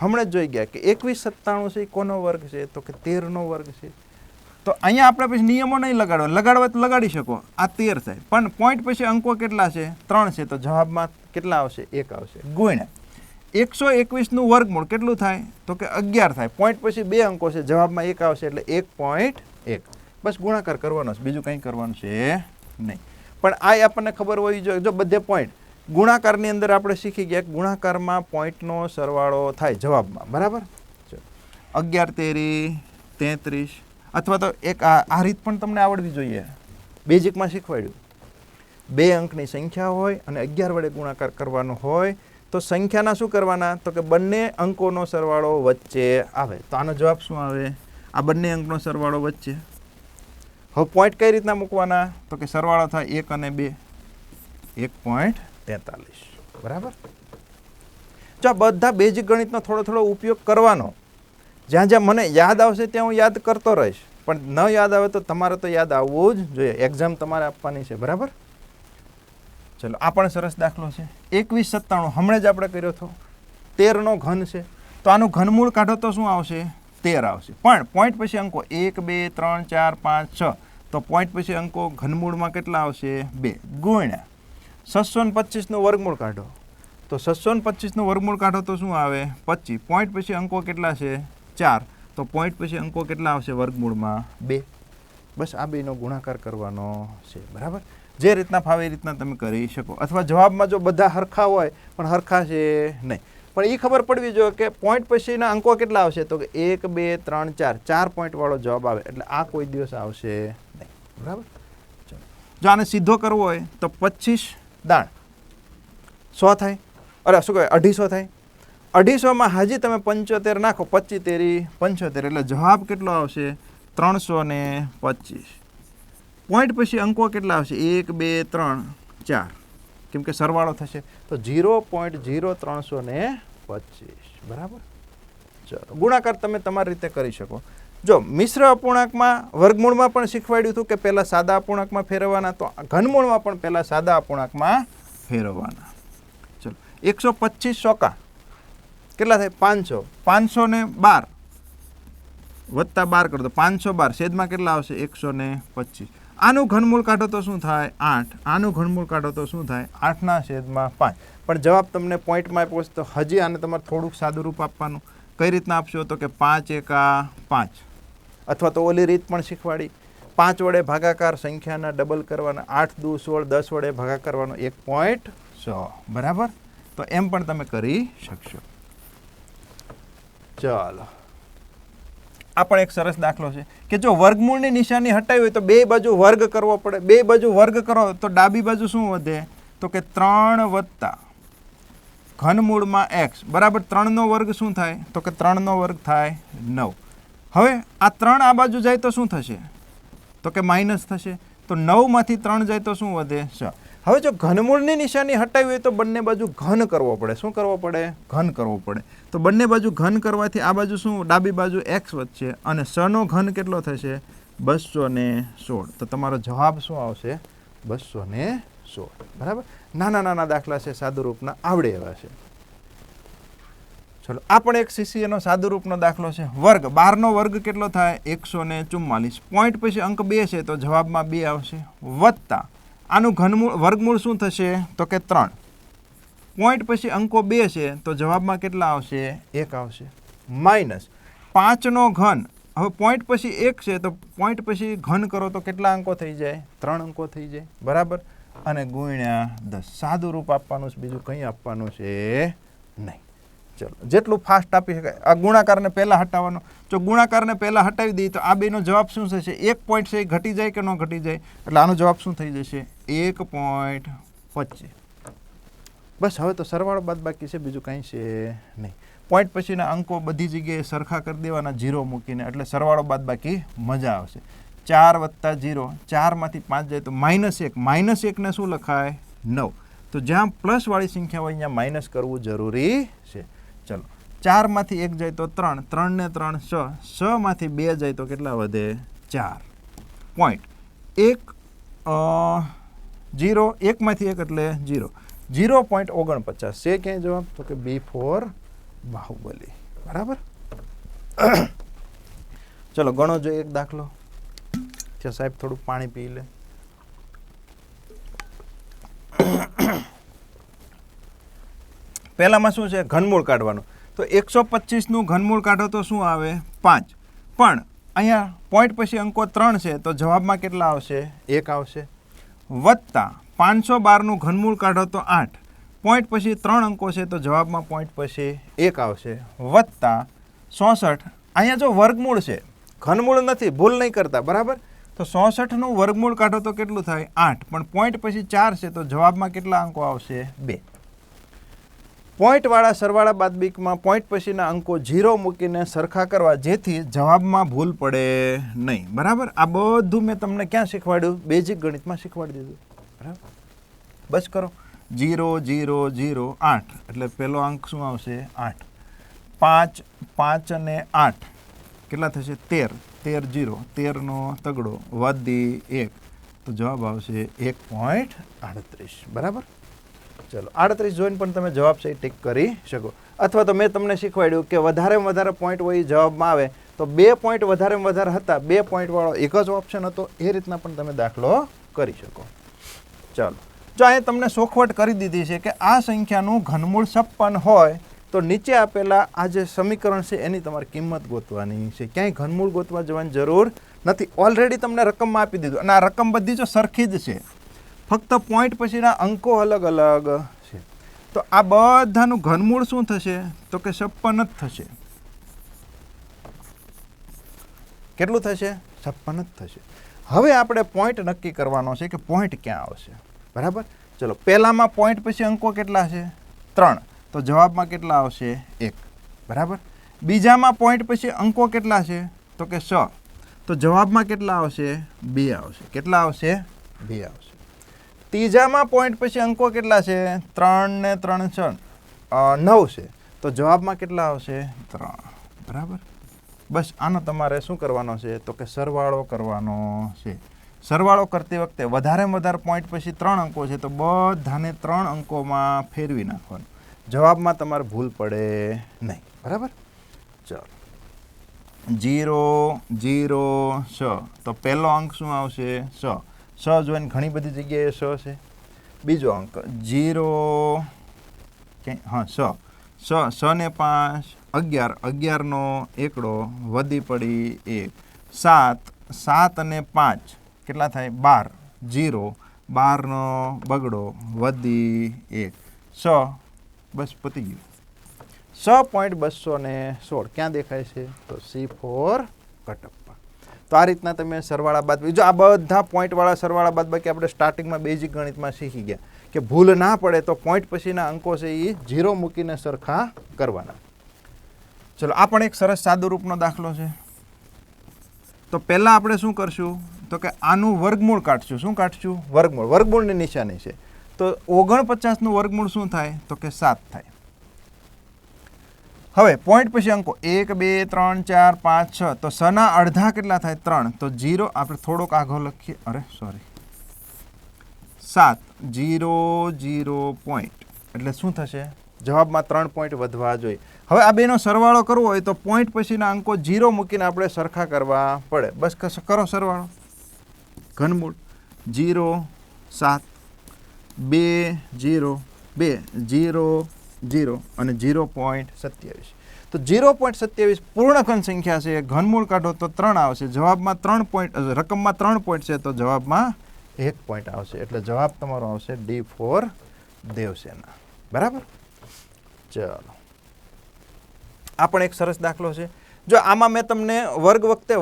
હમણાં જ જોઈ ગયા કે 2197 છે એ કોનો વર્ગ છે? તો કે 13નો વર્ગ છે. તો અહીંયા આપણે પછી નિયમો નહીં લગાડવા, લગાડવા તો લગાડી શકો. આ 13 થાય, પણ પોઈન્ટ પછી અંકો કેટલા છે? 3 છે. તો જવાબમાં કેટલા આવશે? 1 આવશે. ગુણ્યા 121નું વર્ગમૂળ કેટલું થાય? તો કે 11 થાય. પોઈન્ટ પછી 2 અંકો છે, જવાબમાં 1 આવશે એટલે 1.1. બસ ગુણાકાર કરવાનો છે, બીજું કંઈ કરવાનું છે નહીં. પણ આ આપણને ખબર હોવી જોઈએ. જો બધે પોઈન્ટ ગુણાકારની અંદર આપણે શીખી ગયા, ગુણાકારમાં પોઈન્ટનો સરવાળો થાય જવાબમાં. બરાબર? 11 તેરી 33. અથવા તો એક આ રીત પણ તમને આવડવી જોઈએ. બેઝિકમાં શીખવાડ્યું. 2 અંકની સંખ્યા હોય અને 11 વડે ગુણાકાર કરવાનો હોય તો સંખ્યાના શું કરવાના? તો કે બંને અંકોનો સરવાળો વચ્ચે આવે. તો આનો જવાબ શું આવે? આ બંને અંકનો સરવાળો વચ્ચે. હવે પોઈન્ટ કઈ રીતના મૂકવાના? તો કે સરવાળો થાય 1 અને 2, 1.43. બરાબર? જો બધા બેઝિક ગણિતનો થોડો થોડો ઉપયોગ કરવાનો. જ્યાં જ્યાં મને યાદ આવશે ત્યાં હું યાદ કરતો રહીશ, પણ ન યાદ આવે તો તમારે તો યાદ આવવું જ જોઈએ. એક્ઝામ તમારે આપવાની છે. બરાબર? ચલો, આ પણ સરસ દાખલો છે. 2197 હમણાં જ આપણે કર્યો હતો. 13નો ઘન છે, તો આનું ઘનમૂળ કાઢો તો શું આવશે? 13 આવશે. પણ પોઈન્ટ પછી અંકો 1 2 3 4 5 6. તો પોઈન્ટ પછી અંકો ઘનમૂળમાં કેટલા આવશે? 2. ગુણ્યા 625નું વર્ગમૂળ કાઢો તો 625નું વર્ગમૂળ કાઢો તો શું આવે 25. પોઈન્ટ પછી અંકો કેટલા છે 4, તો પોઈન્ટ પછી અંકો કેટલા આવશે વર્ગમૂળમાં 2. બસ આ બેનો ગુણાકાર કરવાનો છે. બરાબર, જે રીતના ફાવે એ રીતના તમે કરી શકો. અથવા જવાબમાં જો બધા હરખા હોય પણ હરખા છે નહીં, પણ એ ખબર પડવી જોઈએ કે પોઈન્ટ પછીના અંકો કેટલા આવશે, તો કે 1 2 3 4, 4 પોઈન્ટવાળો જવાબ આવે એટલે આ કોઈ દિવસ આવશે નહીં. બરાબર, ચલો જો આને સીધો કરવો હોય તો 25 દાણ 100 થાય, અરે શું કહેવાય 250 થાય. 250માં હાજી તમે 75 નાખો, 25 તેરી 75 એટલે જવાબ કેટલો આવશે 325. પોઈન્ટ પછી અંકો કેટલા આવશે 1 2 3 4, કેમ કે સરવાળો થશે તો 0.0325. બરાબર, ચલો ગુણાકાર તમે તમારી રીતે કરી શકો. જો મિશ્ર અપૂર્ણાંકમાં વર્ગમૂળમાં પણ શીખવાડ્યું હતું કે પહેલાં સાદા અપૂર્ણાંકમાં ફેરવવાના, તો ઘનમૂળમાં પણ પહેલાં સાદા અપૂર્ણાંકમાં ફેરવવાના. ચલો 125 ચોકા કેટલા થાય 500, 512 વત્તા 12 કરો તો 512, છેદમાં કેટલા આવશે 125. આનું ઘનમૂળ કાઢો તો શું થાય 8, આનું ઘનમૂળ કાઢો તો શું થાય 8/5. પણ જવાબ તમને પોઈન્ટમાં આપ્યો તો હજી આને તમારે થોડુંક સાદું રૂપ આપવાનું. કઈ રીતના આપશો તો કે 5 એકા 5, અથવા તો ઓલી રીત પણ શીખવાડી 5 વડે ભાગાકાર સંખ્યાના ડબલ કરવાના, 8 દુ 16, 10 વડે ભાગા કરવાનો 1.100. બરાબર, તો એમ પણ તમે કરી શકશો. ચાલો આ પણ એક સરસ દાખલો છે કે જો વર્ગમૂળની નિશાની હટાવી હોય તો બે બાજુ વર્ગ કરવો પડે. બે બાજુ વર્ગ કરો તો ડાબી બાજુ શું વધે, તો કે 3 વત્તા ઘનમૂળમાં x બરાબર 3નો વર્ગ શું થાય, તો કે 3નો વર્ગ થાય 9. હવે આ 3 આ બાજુ જાય તો શું થશે, તો કે માઇનસ થશે. તો 9માંથી 3 જાય તો શું વધે 6. હવે જો ઘનમૂળની નિશાની હટાવી હોય તો બંને બાજુ ઘન કરવો પડે. શું કરવો પડે, ઘન કરવો પડે. તો બંને બાજુ ઘન કરવાથી આ બાજુ શું ડાબી બાજુ x વધશે અને 6નો ઘન કેટલો થશે 216. તો તમારો જવાબ શું આવશે 216. બરાબર, નાના નાના દાખલા છે સાદુરૂપના, આવડે એવા છે. ચલો આ પણ એક CCA નો સાદુરૂપનો દાખલો છે. વર્ગ 12નો વર્ગ કેટલો થાય 144. પોઈન્ટ પછી અંક 2 છે તો જવાબમાં 2 આવશે, વત્તા આનું ઘનમૂળ વર્ગમૂળ શું થશે તો કે 3. પોઈન્ટ પછી અંકો 2 છે તો જવાબમાં કેટલા આવશે 1 આવશે, માઇનસ 5નો ઘન. હવે પોઈન્ટ પછી 1 છે તો પોઈન્ટ પછી ઘન કરો તો કેટલા અંકો થઈ જાય 3 અંકો થઈ જાય. બરાબર, અને ગુણ્યા 10. સાદું રૂપ આપવાનું છે, બીજું કંઈ આપવાનું છે નહીં. ચલો જેટલું ફાસ્ટ આપી શકાય. આ ગુણાકારને પહેલાં હટાવવાનો. જો ગુણાકારને પહેલાં હટાવી દઈએ તો આ બેનો જવાબ શું થશે, 1 પોઈન્ટ છે એ ઘટી જાય કે ન ઘટી જાય, એટલે આનો જવાબ શું થઈ જશે 1.25. બસ હવે તો સરવાળો બાદ બાકી છે, બીજું કંઈ છે નહીં. પોઈન્ટ પછીના અંકો બધી જગ્યાએ સરખા કરી દેવાના 0 મૂકીને, એટલે સરવાળો બાદ બાકી મજા આવશે. 4 વત્તા 0, 4માંથી 5 જાય તો -1. -1ને શું લખાય 9. તો જ્યાં પ્લસવાળી સંખ્યા હોય અહીંયા માઇનસ કરવું જરૂરી છે. ચલો 4માંથી 1 જાય તો 3, 3 ને 3 6, 6માંથી 2 જાય તો કેટલા વધે 4. પોઈન્ટ 1 0, 1માંથી 1 એટલે 0. 0.49 છે ક્યાંય જવાબ, તો કે B4 બાહુબલી. બરાબર, ચલો ગણો જો એક દાખલો. સાહેબ થોડું પાણી પી લે. પહેલામાં શું છે ઘનમૂળ કાઢવાનું. તો 125નું ઘનમૂળ કાઢો તો શું આવે 5. પણ અહીંયા પોઈન્ટ પછી અંકો 3 છે તો જવાબમાં કેટલા આવશે 1 આવશે, વત્તા 512નું ઘનમૂળ કાઢો તો 8. પોઈન્ટ પછી 3 અંકો છે તો જવાબમાં પોઈન્ટ પછી 1 આવશે, વત્તા 66. અહીંયા જો વર્ગમૂળ છે, ઘનમૂળ નથી, ભૂલ નહીં કરતા. બરાબર, તો 66નું વર્ગમૂળ કાઢો તો કેટલું થાય 8. પણ પોઈન્ટ પછી 4 છે તો જવાબમાં કેટલા અંકો આવશે 2. પોઈન્ટવાળા સરવાળા બાદબાકીમાં પોઈન્ટ પછીના અંકો 0 મૂકીને સરખા કરવા, જેથી જવાબમાં ભૂલ પડે નહીં. બરાબર, આ બધું મેં તમને ક્યાં શીખવાડ્યું, બેઝિક ગણિતમાં શીખવાડી દીધું. બરાબર, બસ કરો. 0 0 0 8 એટલે પહેલો અંક શું આવશે 8. 5 5 અને 8 કેટલા થશે 13. 13 0, 13નો તગડો વધી 1 તો જવાબ આવશે 1.38. બરાબર, ચલો 38 જોઈને પણ તમે જવાબ સહી ટીક કરી શકો. અથવા તો મેં તમને શીખવાડ્યું કે વધારેમાં વધારે પોઈન્ટ હોય જવાબમાં આવે તો 2 પોઈન્ટ વધારેમાં વધારે હતા, 2 પોઈન્ટવાળો એક જ ઓપ્શન હતો, એ રીતના પણ તમે દાખલો કરી શકો. ચાલો જો અહીંયા તમને સોખવટ કરી દીધી છે કે આ સંખ્યાનું ઘનમૂળ 56 હોય તો નીચે આપેલા આ જે સમીકરણ છે એની તમારે કિંમત ગોતવાની છે. ક્યાંય ઘનમૂળ ગોતવા જવાની જરૂર નથી. ઓલરેડી તમને રકમમાં આપી દીધું અને આ રકમ બધી જો સરખી જ છે, ફક્ત પોઈન્ટ પછીના અંકો અલગ અલગ છે. તો આ બધાનું ઘનમૂળ શું થશે તો કે 56 જ થશે. કેટલું થશે? 56 જ થશે. હવે આપણે પોઈન્ટ નક્કી કરવાનો છે કે પોઈન્ટ ક્યાં આવશે. બરાબર. ચલો, પહેલામાં પોઈન્ટ પછી અંકો કેટલા છે? 3. તો જવાબમાં કેટલા આવશે? 1. બરાબર. બીજામાં પોઈન્ટ પછી અંકો કેટલા છે તો કે 6. તો જવાબમાં કેટલા આવશે? 2 આવશે. કેટલા આવશે? 2 આવશે. ત્રીજામાં પોઈન્ટ પછી અંકો કેટલા છે? 3 ને 3 6 9 છે. તો જવાબમાં કેટલા આવશે? 3. બરાબર. બસ આનો તમારે શું કરવાનો છે તો કે સરવાળો કરવાનો છે. સરવાળો કરતી વખતે વધારેમાં વધારે પોઈન્ટ પછી 3 અંકો છે તો બધાને 3 અંકોમાં ફેરવી નાખવાનું. જવાબમાં તમારે ભૂલ પડે નહીં. બરાબર. ચાલો, 0 0 6. તો પહેલો અંક શું આવશે? 6. 6 જોઈને ઘણી બધી જગ્યાએ 6 છે. બીજો અંક 0, હા 6. 6 ને 5 11. 11 નો એકડો વધી પડી 1. 7. 7 અને 5 કેટલા થાય? 12. 0. 12 નો બગડો વધી 1. 6. બસ પતી ગયું. 6.216 ક્યાં દેખાય છે? તો C4 કટપ્પા. તો આ રીતના તમે સરવાળા બાદ, જો આ બધા પોઈન્ટવાળા સરવાળા બાદ બાકી આપણે સ્ટાર્ટિંગમાં બેઝિક ગણિતમાં શીખી ગયા કે ભૂલ ના પડે તો પોઈન્ટ પછીના અંકો છે એ 0 મૂકીને સરખા કરવાના. ચલો, આ પણ એક સરસ સાદું રૂપનો દાખલો છે. તો પહેલાં આપણે શું કરશું તો કે આનું વર્ગમૂળ કાઢશું. શું કાઢશું? વર્ગમૂળ. વર્ગમૂળની નિશાની છે. તો 49નું વર્ગમૂળ શું થાય તો કે 7 થાય. હવે પોઈન્ટ પછી અંકો 1 2 3 4 5 6. તો 6 ના અડધા કેટલા થાય? 3. તો 0 આપણે થોડોક આગળ લખીએ. અરે સોરી, 7 0 0 પોઈન્ટ એટલે શું થશે? જવાબમાં 3 પોઈન્ટ વધવા જોઈએ. હવે આ બેનો સરવાળો કરવો હોય તો પોઈન્ટ પછીના અંકો 0 મૂકીને આપણે સરખા કરવા પડે. બસ કરો સરવાળો. ઘનમૂળ 0 7 2 0 2 0 0 અને 0.27. તો 0.27 પૂર્ણઘન સંખ્યા છે. ઘનમૂળ કાઢો તો 3 આવશે. જવાબમાં 3 પોઈન્ટ, રકમમાં 3 પોઈન્ટ છે તો જવાબમાં 1 પોઈન્ટ આવશે. એટલે જવાબ તમારો આવશે D4 દેવસેના. બરાબર. ચલો, આ પણ એક સરસ દાખલો છે. જો આમાં મેં તમને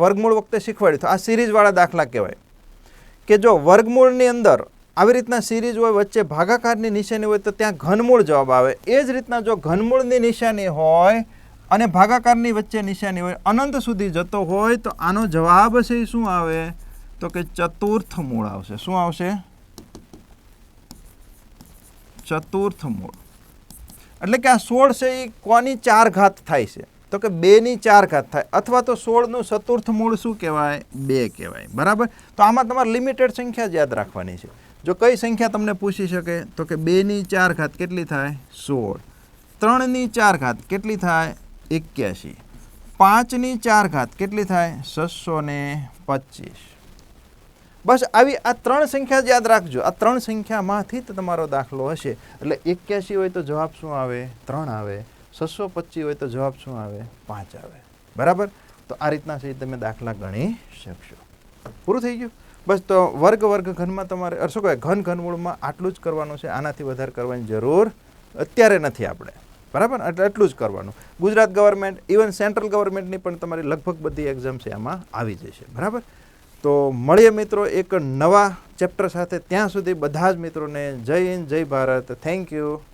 વર્ગમૂળ વખતે શીખવાડ્યું તો આ સિરીઝવાળા દાખલા કહેવાય કે જો વર્ગમૂળની અંદર આવી રીતના સિરીઝ હોય, વચ્ચે ભાગાકારની નિશાની હોય તો ત્યાં ઘનમૂળ જવાબ આવે. એ જ રીતના જો ઘનમૂળની નિશાની હોય અને ભાગાકારની વચ્ચે નિશાની હોય, અનંત સુધી જતો હોય તો આનો જવાબ છે એ શું આવે તો કે ચતુર્થ મૂળ આવશે. શું આવશે? ચતુર્થ મૂળ. એટલે કે આ 16 છે એ કોની 4 ઘાત થાય છે તો કે 2ની 4 ઘાત થાય, અથવા તો 16નું ચતુર્થ મૂળ શું કહેવાય? 2 કહેવાય. બરાબર. તો આમાં તમારે લિમિટેડ સંખ્યા જ યાદ રાખવાની છે. જો કઈ સંખ્યા તમને પૂછી શકે તો કે 2ની 4 ઘાત કેટલી થાય? 16. 3ની 4 ઘાત કેટલી થાય? 81. 5ની 4 ઘાત કેટલી થાય? 625. બસ આવી આ 3 સંખ્યા જ યાદ રાખજો. આ 3 સંખ્યામાંથી જ તમારો દાખલો હશે. એટલે 81 હોય તો જવાબ શું આવે? 3 આવે. 625 હોય તો જવાબ શું આવે? 5 આવે. બરાબર. તો આ રીતના છે તમે દાખલા ગણી શકશો. પૂરું થઈ ગયું. બસ તો વર્ગ ઘનમાં તમારે શું કહેવાય, ઘનમૂળમાં આટલું જ કરવાનું છે. આનાથી વધારે કરવાની જરૂર અત્યારે નથી આપણે. બરાબર. એટલે એટલું જ કરવાનું. ગુજરાત ગવર્મેન્ટ, ઇવન સેન્ટ્રલ ગવર્મેન્ટની પણ તમારી લગભગ બધી એક્ઝામ છે આમાં આવી જશે. બરાબર. તો મળીએ મિત્રો એક નવા ચેપ્ટર સાથે. ત્યાં સુધી બધા જ મિત્રોને જય હિન્દ, જય ભારત. Thank you.